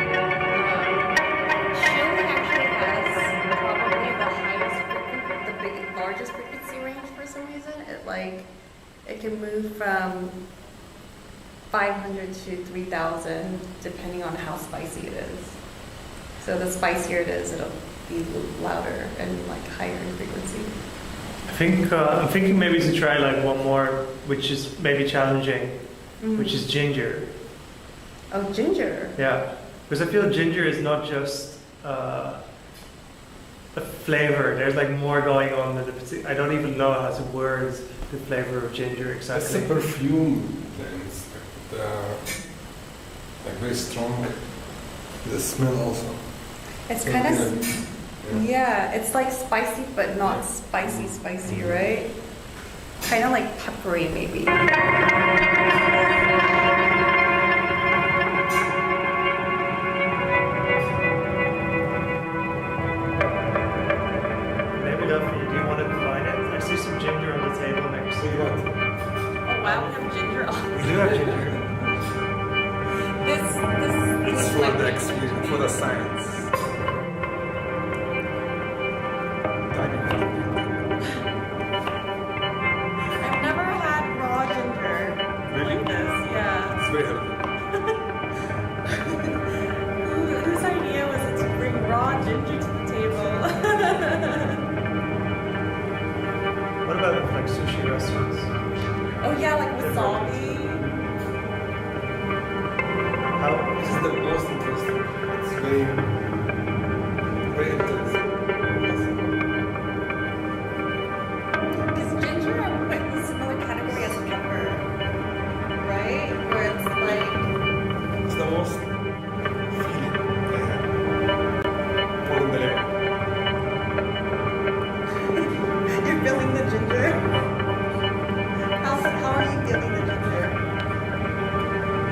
Chili actually has probably the highest largest frequency range for some reason. It can move from 500 to 3,000 depending on how spicy it is. So the spicier it is, it'll be louder and like higher in frequency. I think I'm thinking maybe to try like one more, which is maybe challenging, which is ginger. Oh, ginger. Yeah, because I feel ginger is not just a flavor. There's like more going on than I don't even know how to word the flavor of ginger It's exactly. a perfume. It's like very strong. The smell also. It's So, kind of, yeah. yeah, it's like spicy, but not spicy, right? Kind of like peppery, maybe. Maybe Duffy, do you want to combine it? I see some ginger on the table next to you. Oh wow, we have ginger on. We do have ginger. This It's for like the experience, for the science. I've never had raw ginger Really? like this. Yeah. It's very healthy. Whose idea was it to bring raw ginger to the table? What about like sushi restaurants? Oh yeah, like wasabi. How? This is the most interesting. It's very, very interesting. Because ginger I would put in a similar category as pepper, right? Where it's like. It's the most feeling I have. More than the lemon. You're feeling the ginger? How are you feeling the ginger?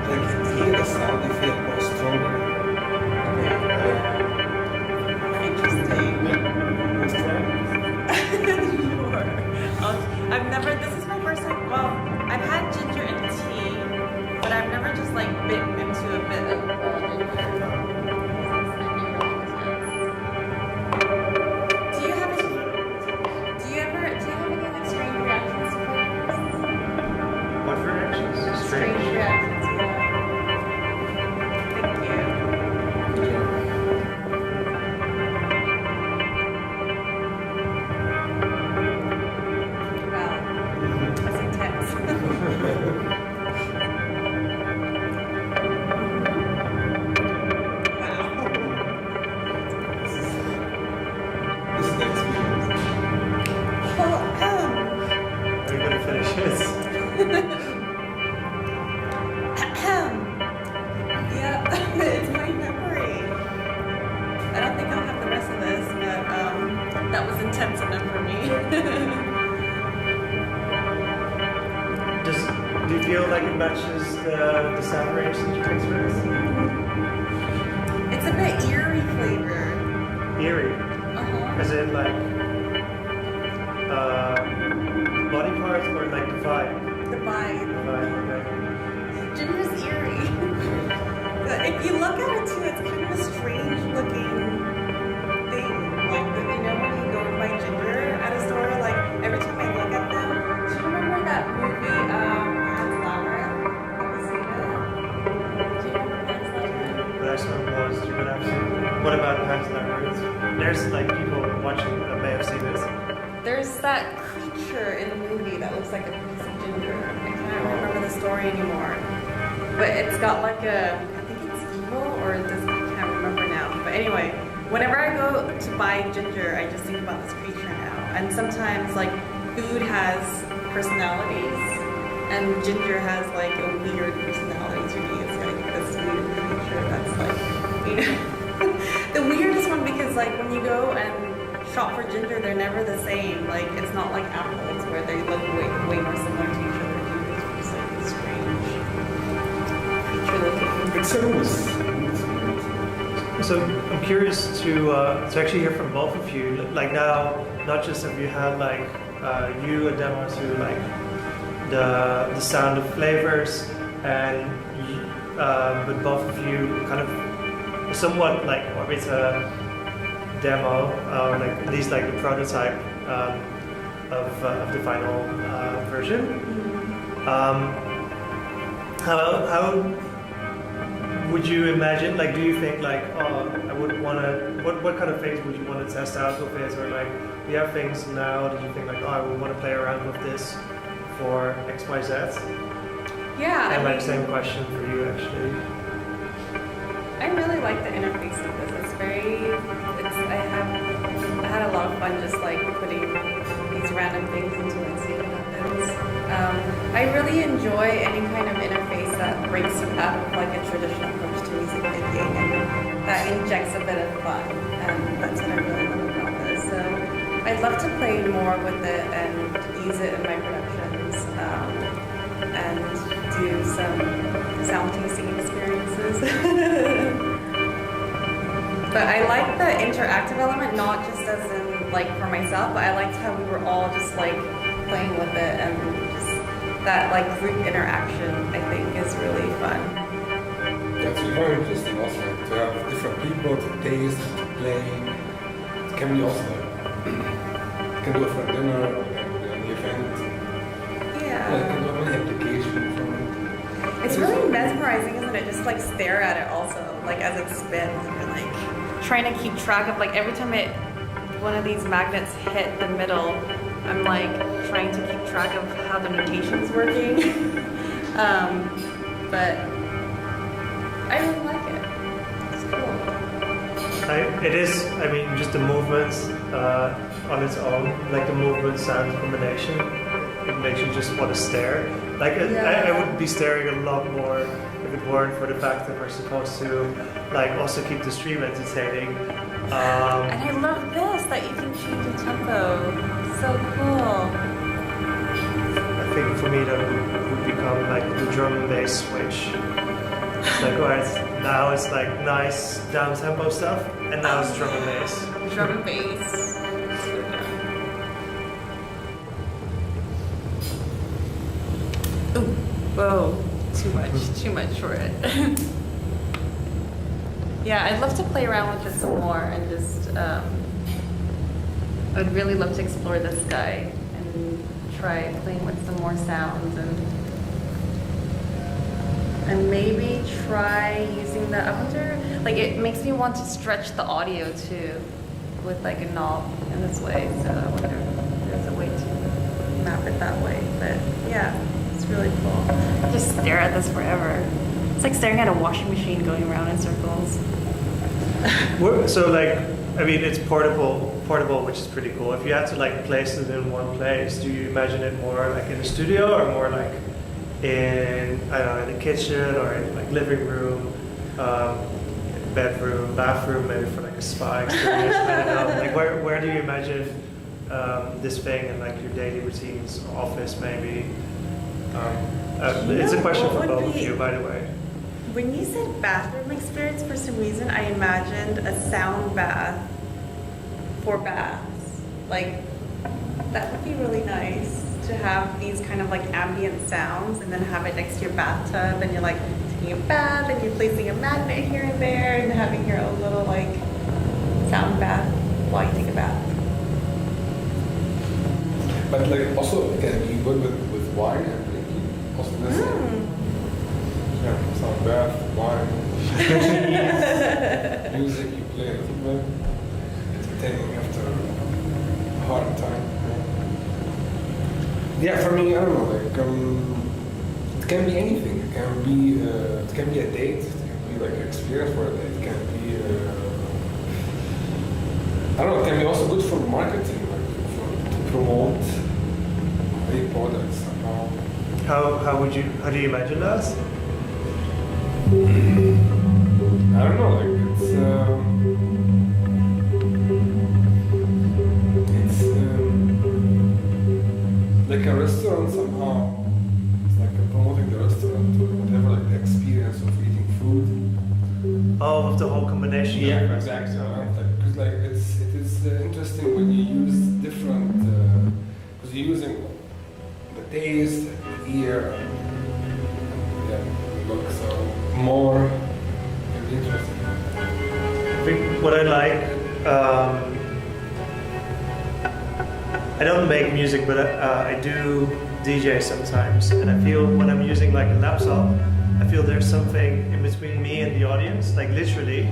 Like hear the sound, I feel more stronger. Interesting. More strong. Sure. I've never, this is my first time, well, I've had ginger and tea, but I've never just like bitten into a bit of raw ginger. finishes. Yeah, it's my memory. I don't think I'll have the rest of this, but that was intense enough for me. Do you feel like it matches the sound range that you experienced? It's a bit eerie flavor. Eerie. Uh-huh. Is it like body parts or like the vibe? The vibe. The vibe, okay. Ginger's eerie. But if you look at it too, it's kind of a strange looking thing. Like, you know when you go and buy ginger at a store, like every time I look at them, do you remember that movie, Pan's Labyrinth? Have you seen it? Do you remember Pan's Labyrinth? But that's what it was. You would have seen. What about Pan's Labyrinth? There's like people watching that may have seen this. There's that creature in the movie that looks like a piece of ginger. I can't remember the story anymore. But it's got like a, I think it's evil or it doesn't, I can't remember now. But anyway, whenever I go to buy ginger, I just think about this creature now. And sometimes like food has personalities and ginger has like a weird personality to me. It's like this weird creature that's like, you know, the weirdest one because like when you go and shop for ginger, they're never the same. Like it's not like apples where they look way more similar to each other. Gingers are just like this strange creature looking. So I'm curious to actually hear from both of you. Like now, not just have you had like you a demo to like the sound of flavors, and but both of you kind of somewhat like Orbita demo, like at least like the prototype of the final version. How would you imagine? Like, do you think like, oh, I would want to? What kind of things would you want to test out with it? Or like, we have things now. Did you think like, oh, I would want to play around with this for X, Y, Z? Yeah. And like, same question for you actually. I really like the interface of this. It's very, I had a lot of fun just like putting these random things into it and seeing what happens. I really enjoy any kind of interface that breaks out of like a traditional approach to music making and that injects a bit of fun. And that's what I really love about this. So I'd love to play more with it and use it in my productions and do some sound tasting experiences. But I like the interactive element, not just as in like for myself, but I liked how we were all just like playing with it and just that like group interaction I think is really fun. That's very interesting also to have different people to taste, to play. It can be also you can do it for dinner or an event. Yeah. Like an application from It's really mesmerizing, isn't it? Just like stare at it also, like as it spins and like trying to keep track of like every time one of these magnets hit the middle, I'm like trying to keep track of how the notation's working. But I really like it. It's cool. It is, I mean, just the movements on its own, like the movement sound combination, it makes you just want to stare. Like, I would be staring a lot more if it weren't for the fact that we're supposed to, like, also keep the stream entertaining. And I love this, that you can change the tempo. So cool. I think for me that would become like the drum and bass switch. It's like, alright, now it's like nice down tempo stuff, and now it's drum and bass. Drum and bass. Ooh, whoa, too much for it. Yeah, I'd love to play around with it some more and just, I'd really love to explore this guy and try playing with some more sounds and maybe try using the, I wonder, like it makes me want to stretch the audio too with like a knob in this way, so I wonder if there's a way to map it that way, but yeah, it's really cool. Just stare at this forever. It's like staring at a washing machine going around in circles. So like, I mean, it's portable, which is pretty cool. If you had to like place it in one place, do you imagine it more like in a studio or more like in, I don't know, in the kitchen or in like living room, bedroom, bathroom, maybe for like a spa experience? I don't know. Like where do you imagine this thing in like your daily routines, office maybe? It's a question for both of you, by the way. When you said bathroom experience, for some reason I imagined a sound bath for baths. Like, that would be really nice to have these kind of like ambient sounds and then have it next to your bathtub and you're like taking a bath and you're placing a magnet here and there and having your own little like sound bath while you take a bath. But like also it can be good with wine and drinking. Also the same. Yeah, sound bath, wine, music, you play a little bit, entertaining after a hard time. Yeah, for me, I don't know, like, it can be anything. It can be a date, it can be like an experience for a date, it can be, I don't know, it can be also good for marketing, like to promote a product somehow. How do you imagine that? I don't know, like it's like a restaurant somehow. It's like promoting the restaurant or whatever, like the experience of eating food. Oh, of the whole combination. Yeah, of exactly. Because like it is interesting when you use different, because you're using the taste, the ear, yeah, the look. So more interesting. I think what I like, I don't make music, but I do DJ sometimes, and I feel when I'm using like a laptop, I feel there's something in between me and the audience, like literally,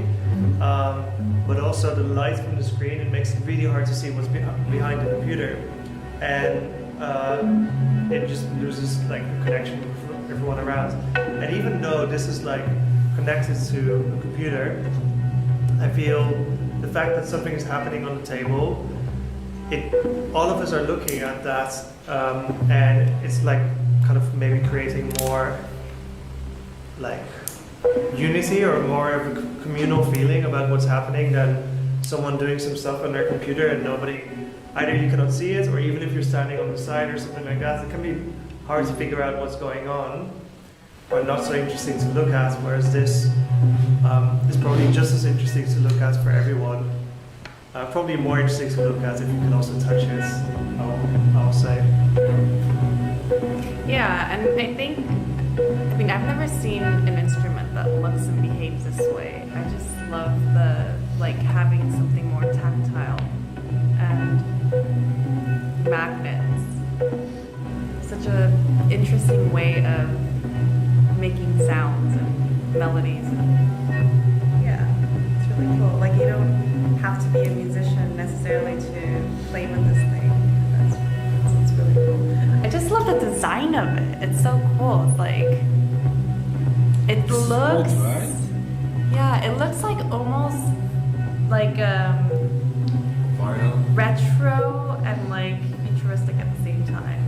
but also the light from the screen, it makes it really hard to see what's behind the computer, and it just loses like the connection with everyone around. And even though this is like connected to a computer, I feel the fact that something is happening on the table, all of us are looking at that, and it's like kind of maybe creating more like unity or more of a communal feeling about what's happening than someone doing some stuff on their computer and nobody, either you cannot see it, or even if you're standing on the side or something like that, it can be hard to figure out what's going on, or not so interesting to look at, whereas this is probably just as interesting to look at for everyone. Probably more interesting to look at if you can also touch it, I'll say. Yeah, and I think, I mean, I've never seen an instrument that looks and behaves this way. I just love the, like, having something more tactile and magnets. Such a interesting way of making sounds and melodies. And, yeah, it's really cool. Like, you don't have to be a musician necessarily to play with this thing. That's really cool. I just love the design of it. It's so cool. It's like, it looks, old, right? Yeah, it looks like almost like Vinyl. retro and like futuristic at the same time.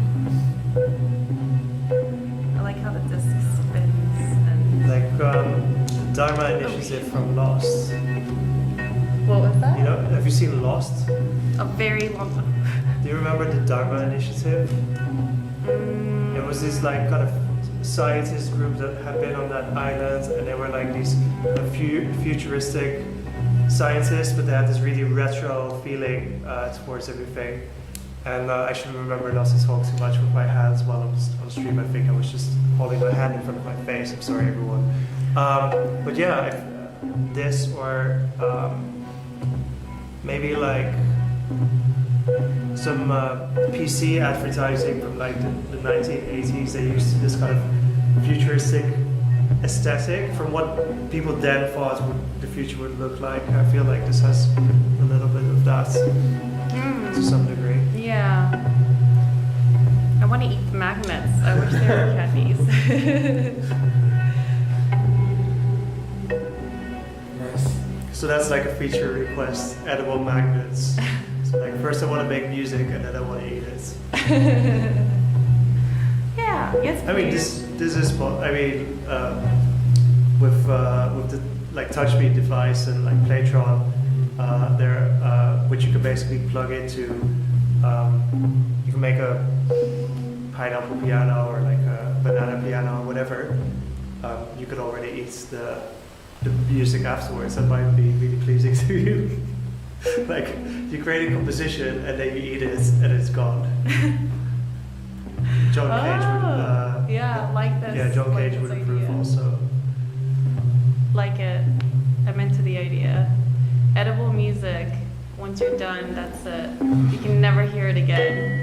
I like how the disc spins and. Like Dharma Initiative from Lost. What was that? You know, have you seen Lost? A very long one. Do you remember the Dharma Initiative? It was this like kind of scientist group that had been on that island, and they were like these futuristic scientists, but they had this really retro feeling towards everything. And I shouldn't remember not to talk too much with my hands while on stream. I think I was just holding my hand in front of my face. I'm sorry, everyone. But yeah, if this or maybe like some PC advertising from like the 1980s, they used this kind of futuristic aesthetic from what people then thought the future would look like. I feel like this has a little bit of that to some degree. Yeah. I want to eat the magnets. I wish they were candies. Nice. So that's like a feature request, edible magnets. So like first I want to make music and then I want to eat it. Yeah, yes. I mean this is with the like TouchMe device and like Playtron, which you can basically plug into. You can make a pineapple piano or like a banana piano or whatever. You could already eat the music afterwards. That might be really pleasing to you. Like you create a composition and then you eat it and it's gone. John Cage would. Yeah, like this. Yeah, John like Cage this would approve idea. also. Like it. I'm into the idea. Edible music. Once you're done, that's it. You can never hear it again.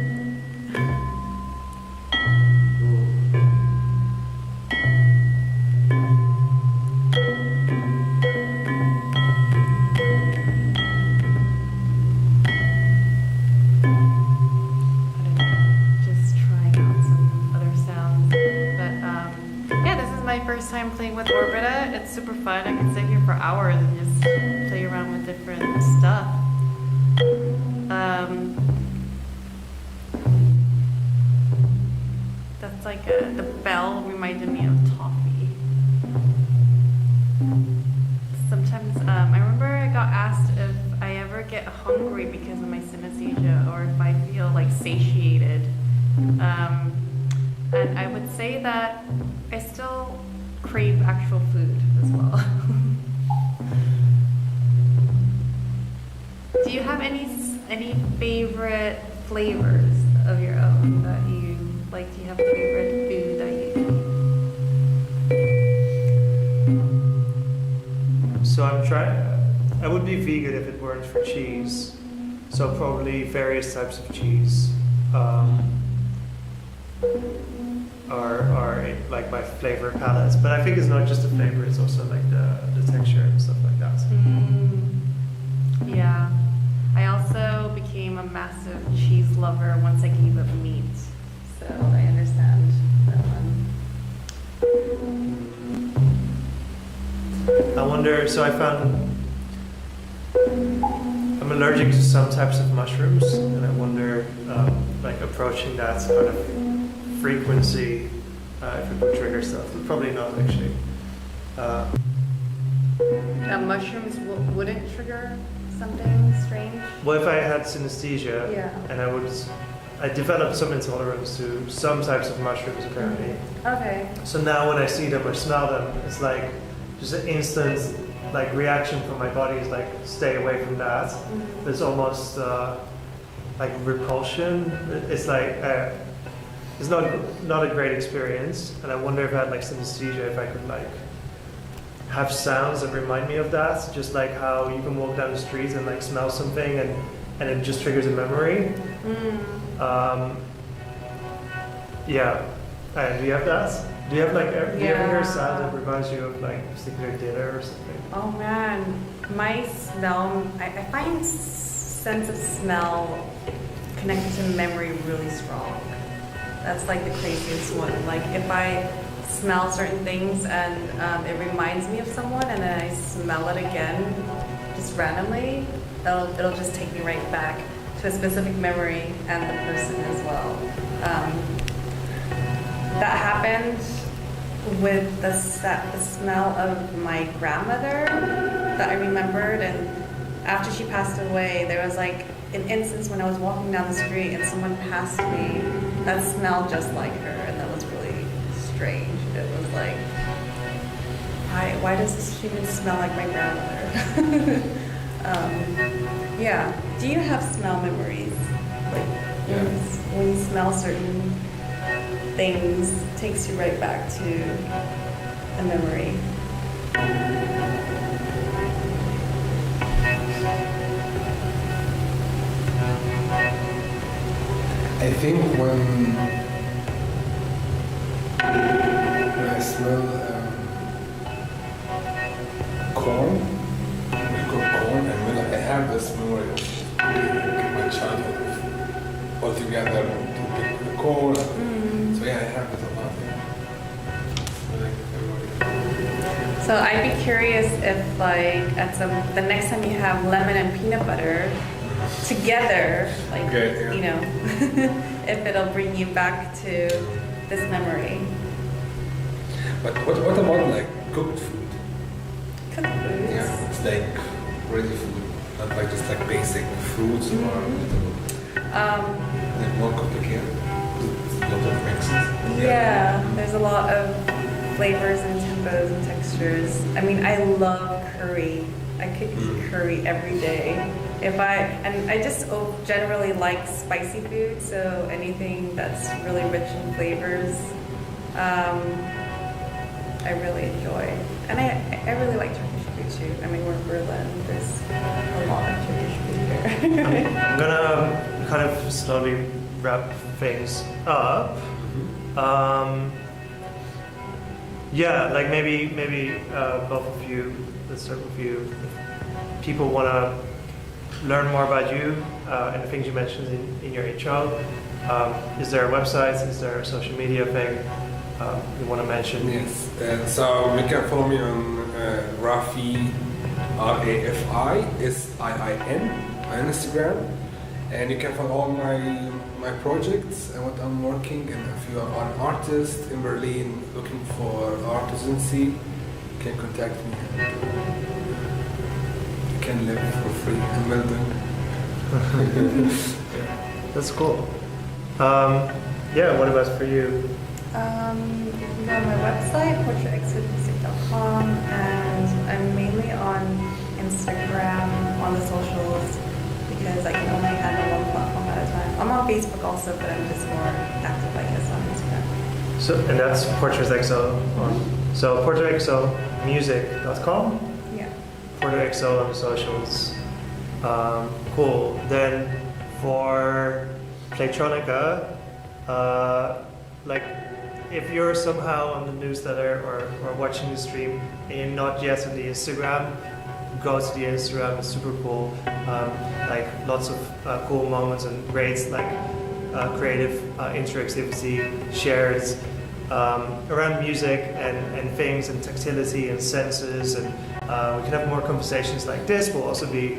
First time playing with Orbita. It's super fun. I can sit here for hours and just play around with different stuff. That's like the bell reminded me of toffee. Sometimes I remember I got asked if I ever get hungry because of my synaesthesia or if I feel like satiated. And I would say that I still crave actual food as well. Do you have any favorite flavors of your own that you like? Do you have a favorite food that you eat? So I would be vegan if it weren't for cheese. So probably various types of cheese. Are like my flavor palettes, but I think it's not just the flavor; it's also like the texture and stuff like that. Yeah, I also became a massive cheese lover once I gave up meat, so I understand that one. I wonder. So I found I'm allergic to some types of mushrooms, and I wonder, like approaching that kind of frequency, if it would trigger stuff, but probably not actually. Mushrooms wouldn't trigger something strange? Well, if I had synesthesia, Yeah. and I developed some intolerance to some types of mushrooms apparently. Okay. So now when I see them or smell them, it's like just an instant like reaction from my body is like stay away from that. It's almost like repulsion. It's like it's not a great experience, and I wonder if I had like synesthesia, if I could like have sounds that remind me of that, just like how you can walk down the street and like smell something and it just triggers a memory. Yeah. Do you have that? Do you have like do you ever hear a sound that reminds you of like a particular dinner or something? Oh man, my smell, I find sense of smell connected to memory really strong. That's like the craziest one. Like if I smell certain things and it reminds me of someone and then I smell it again, just randomly, it'll just take me right back to a specific memory and the person as well. That happened with the smell of my grandmother that I remembered, and after she passed away, there was like an instance when I was walking down the street and someone passed me that smelled just like her, and that was really strange. It was like, why does this human smell like my grandmother? Yeah. Do you have smell memories? Like when you smell certain things, it takes you right back to a memory. I think when I smell corn, we cook corn, and when I have this memory of my childhood all together to pick the corn. So yeah, I have this a lot. So So I'd be curious if like the next time you have lemon and peanut butter together, like Okay, yeah. you know, if it'll bring you back to this memory. But what about like cooked food? Cooked foods. Yeah, it's like ready food, not like just like basic fruits or vegetables. Like more complicated. It's a lot of mixes. Yeah, there's a lot of flavors and tempos and textures. I mean, I love curry. I could eat curry every day. I just generally like spicy food, so anything that's really rich in flavors, I really enjoy. And I really like Turkish food too. I mean, we're in Berlin, there's a lot of Turkish food here. I'm gonna kind of slowly wrap things up. Yeah, like maybe both of you, let's start with you. If people want to learn more about you and the things you mentioned in your intro, is there a website? Is there a social media thing you want to mention? Yes, so you can follow me on Rafi, RAFISIIN on Instagram, and you can follow all my projects and what I'm working. And if you are an artist in Berlin looking for art residency, you can contact me. You can live for free in Melbourne. That's cool. Yeah, what about for you? You can go on my website, portraitexomusic.com, and I'm mainly on Instagram, on the socials, because I can only handle one platform at a time. I'm on Facebook also, but I'm just more active, I guess, on Instagram. So, and that's Portraits XO. So portraitexomusic.com. Yeah. Portrait XO on the socials. Cool. Then for Playtronica, like if you're somehow on the newsletter or watching the stream and you're not yet on the Instagram, go to the Instagram. It's super cool. Like lots of cool moments and great like creative interactivity shared around music and things and tactility and senses, and we can have more conversations like this. We'll also be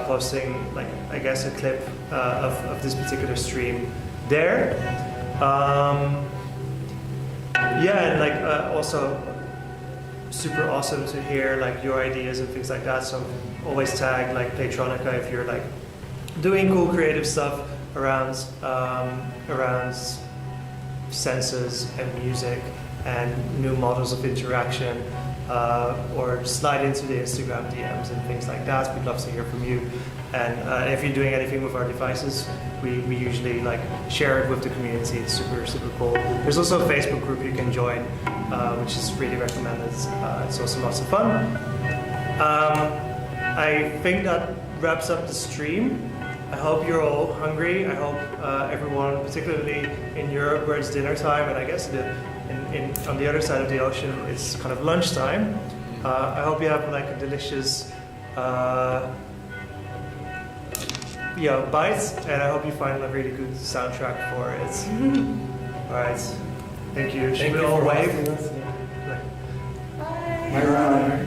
posting like I guess a clip of this particular stream there. Yeah, and like also super awesome to hear like your ideas and things like that. So always tag like Playtronica if you're like doing cool creative stuff around senses and music and new models of interaction, or slide into the Instagram DMs and things like that. We'd love to hear from you. And if you're doing anything with our devices, we usually like share it with the community. It's super cool. There's also a Facebook group you can join, which is really recommended. It's also lots of fun. I think that wraps up the stream. I hope you're all hungry. I hope everyone, particularly in Europe where it's dinner time, and I guess on the other side of the ocean it's kind of lunchtime. I hope you have like a delicious bite, and I hope you find a really good soundtrack for it. All right, thank you. Should we all wave? Bye.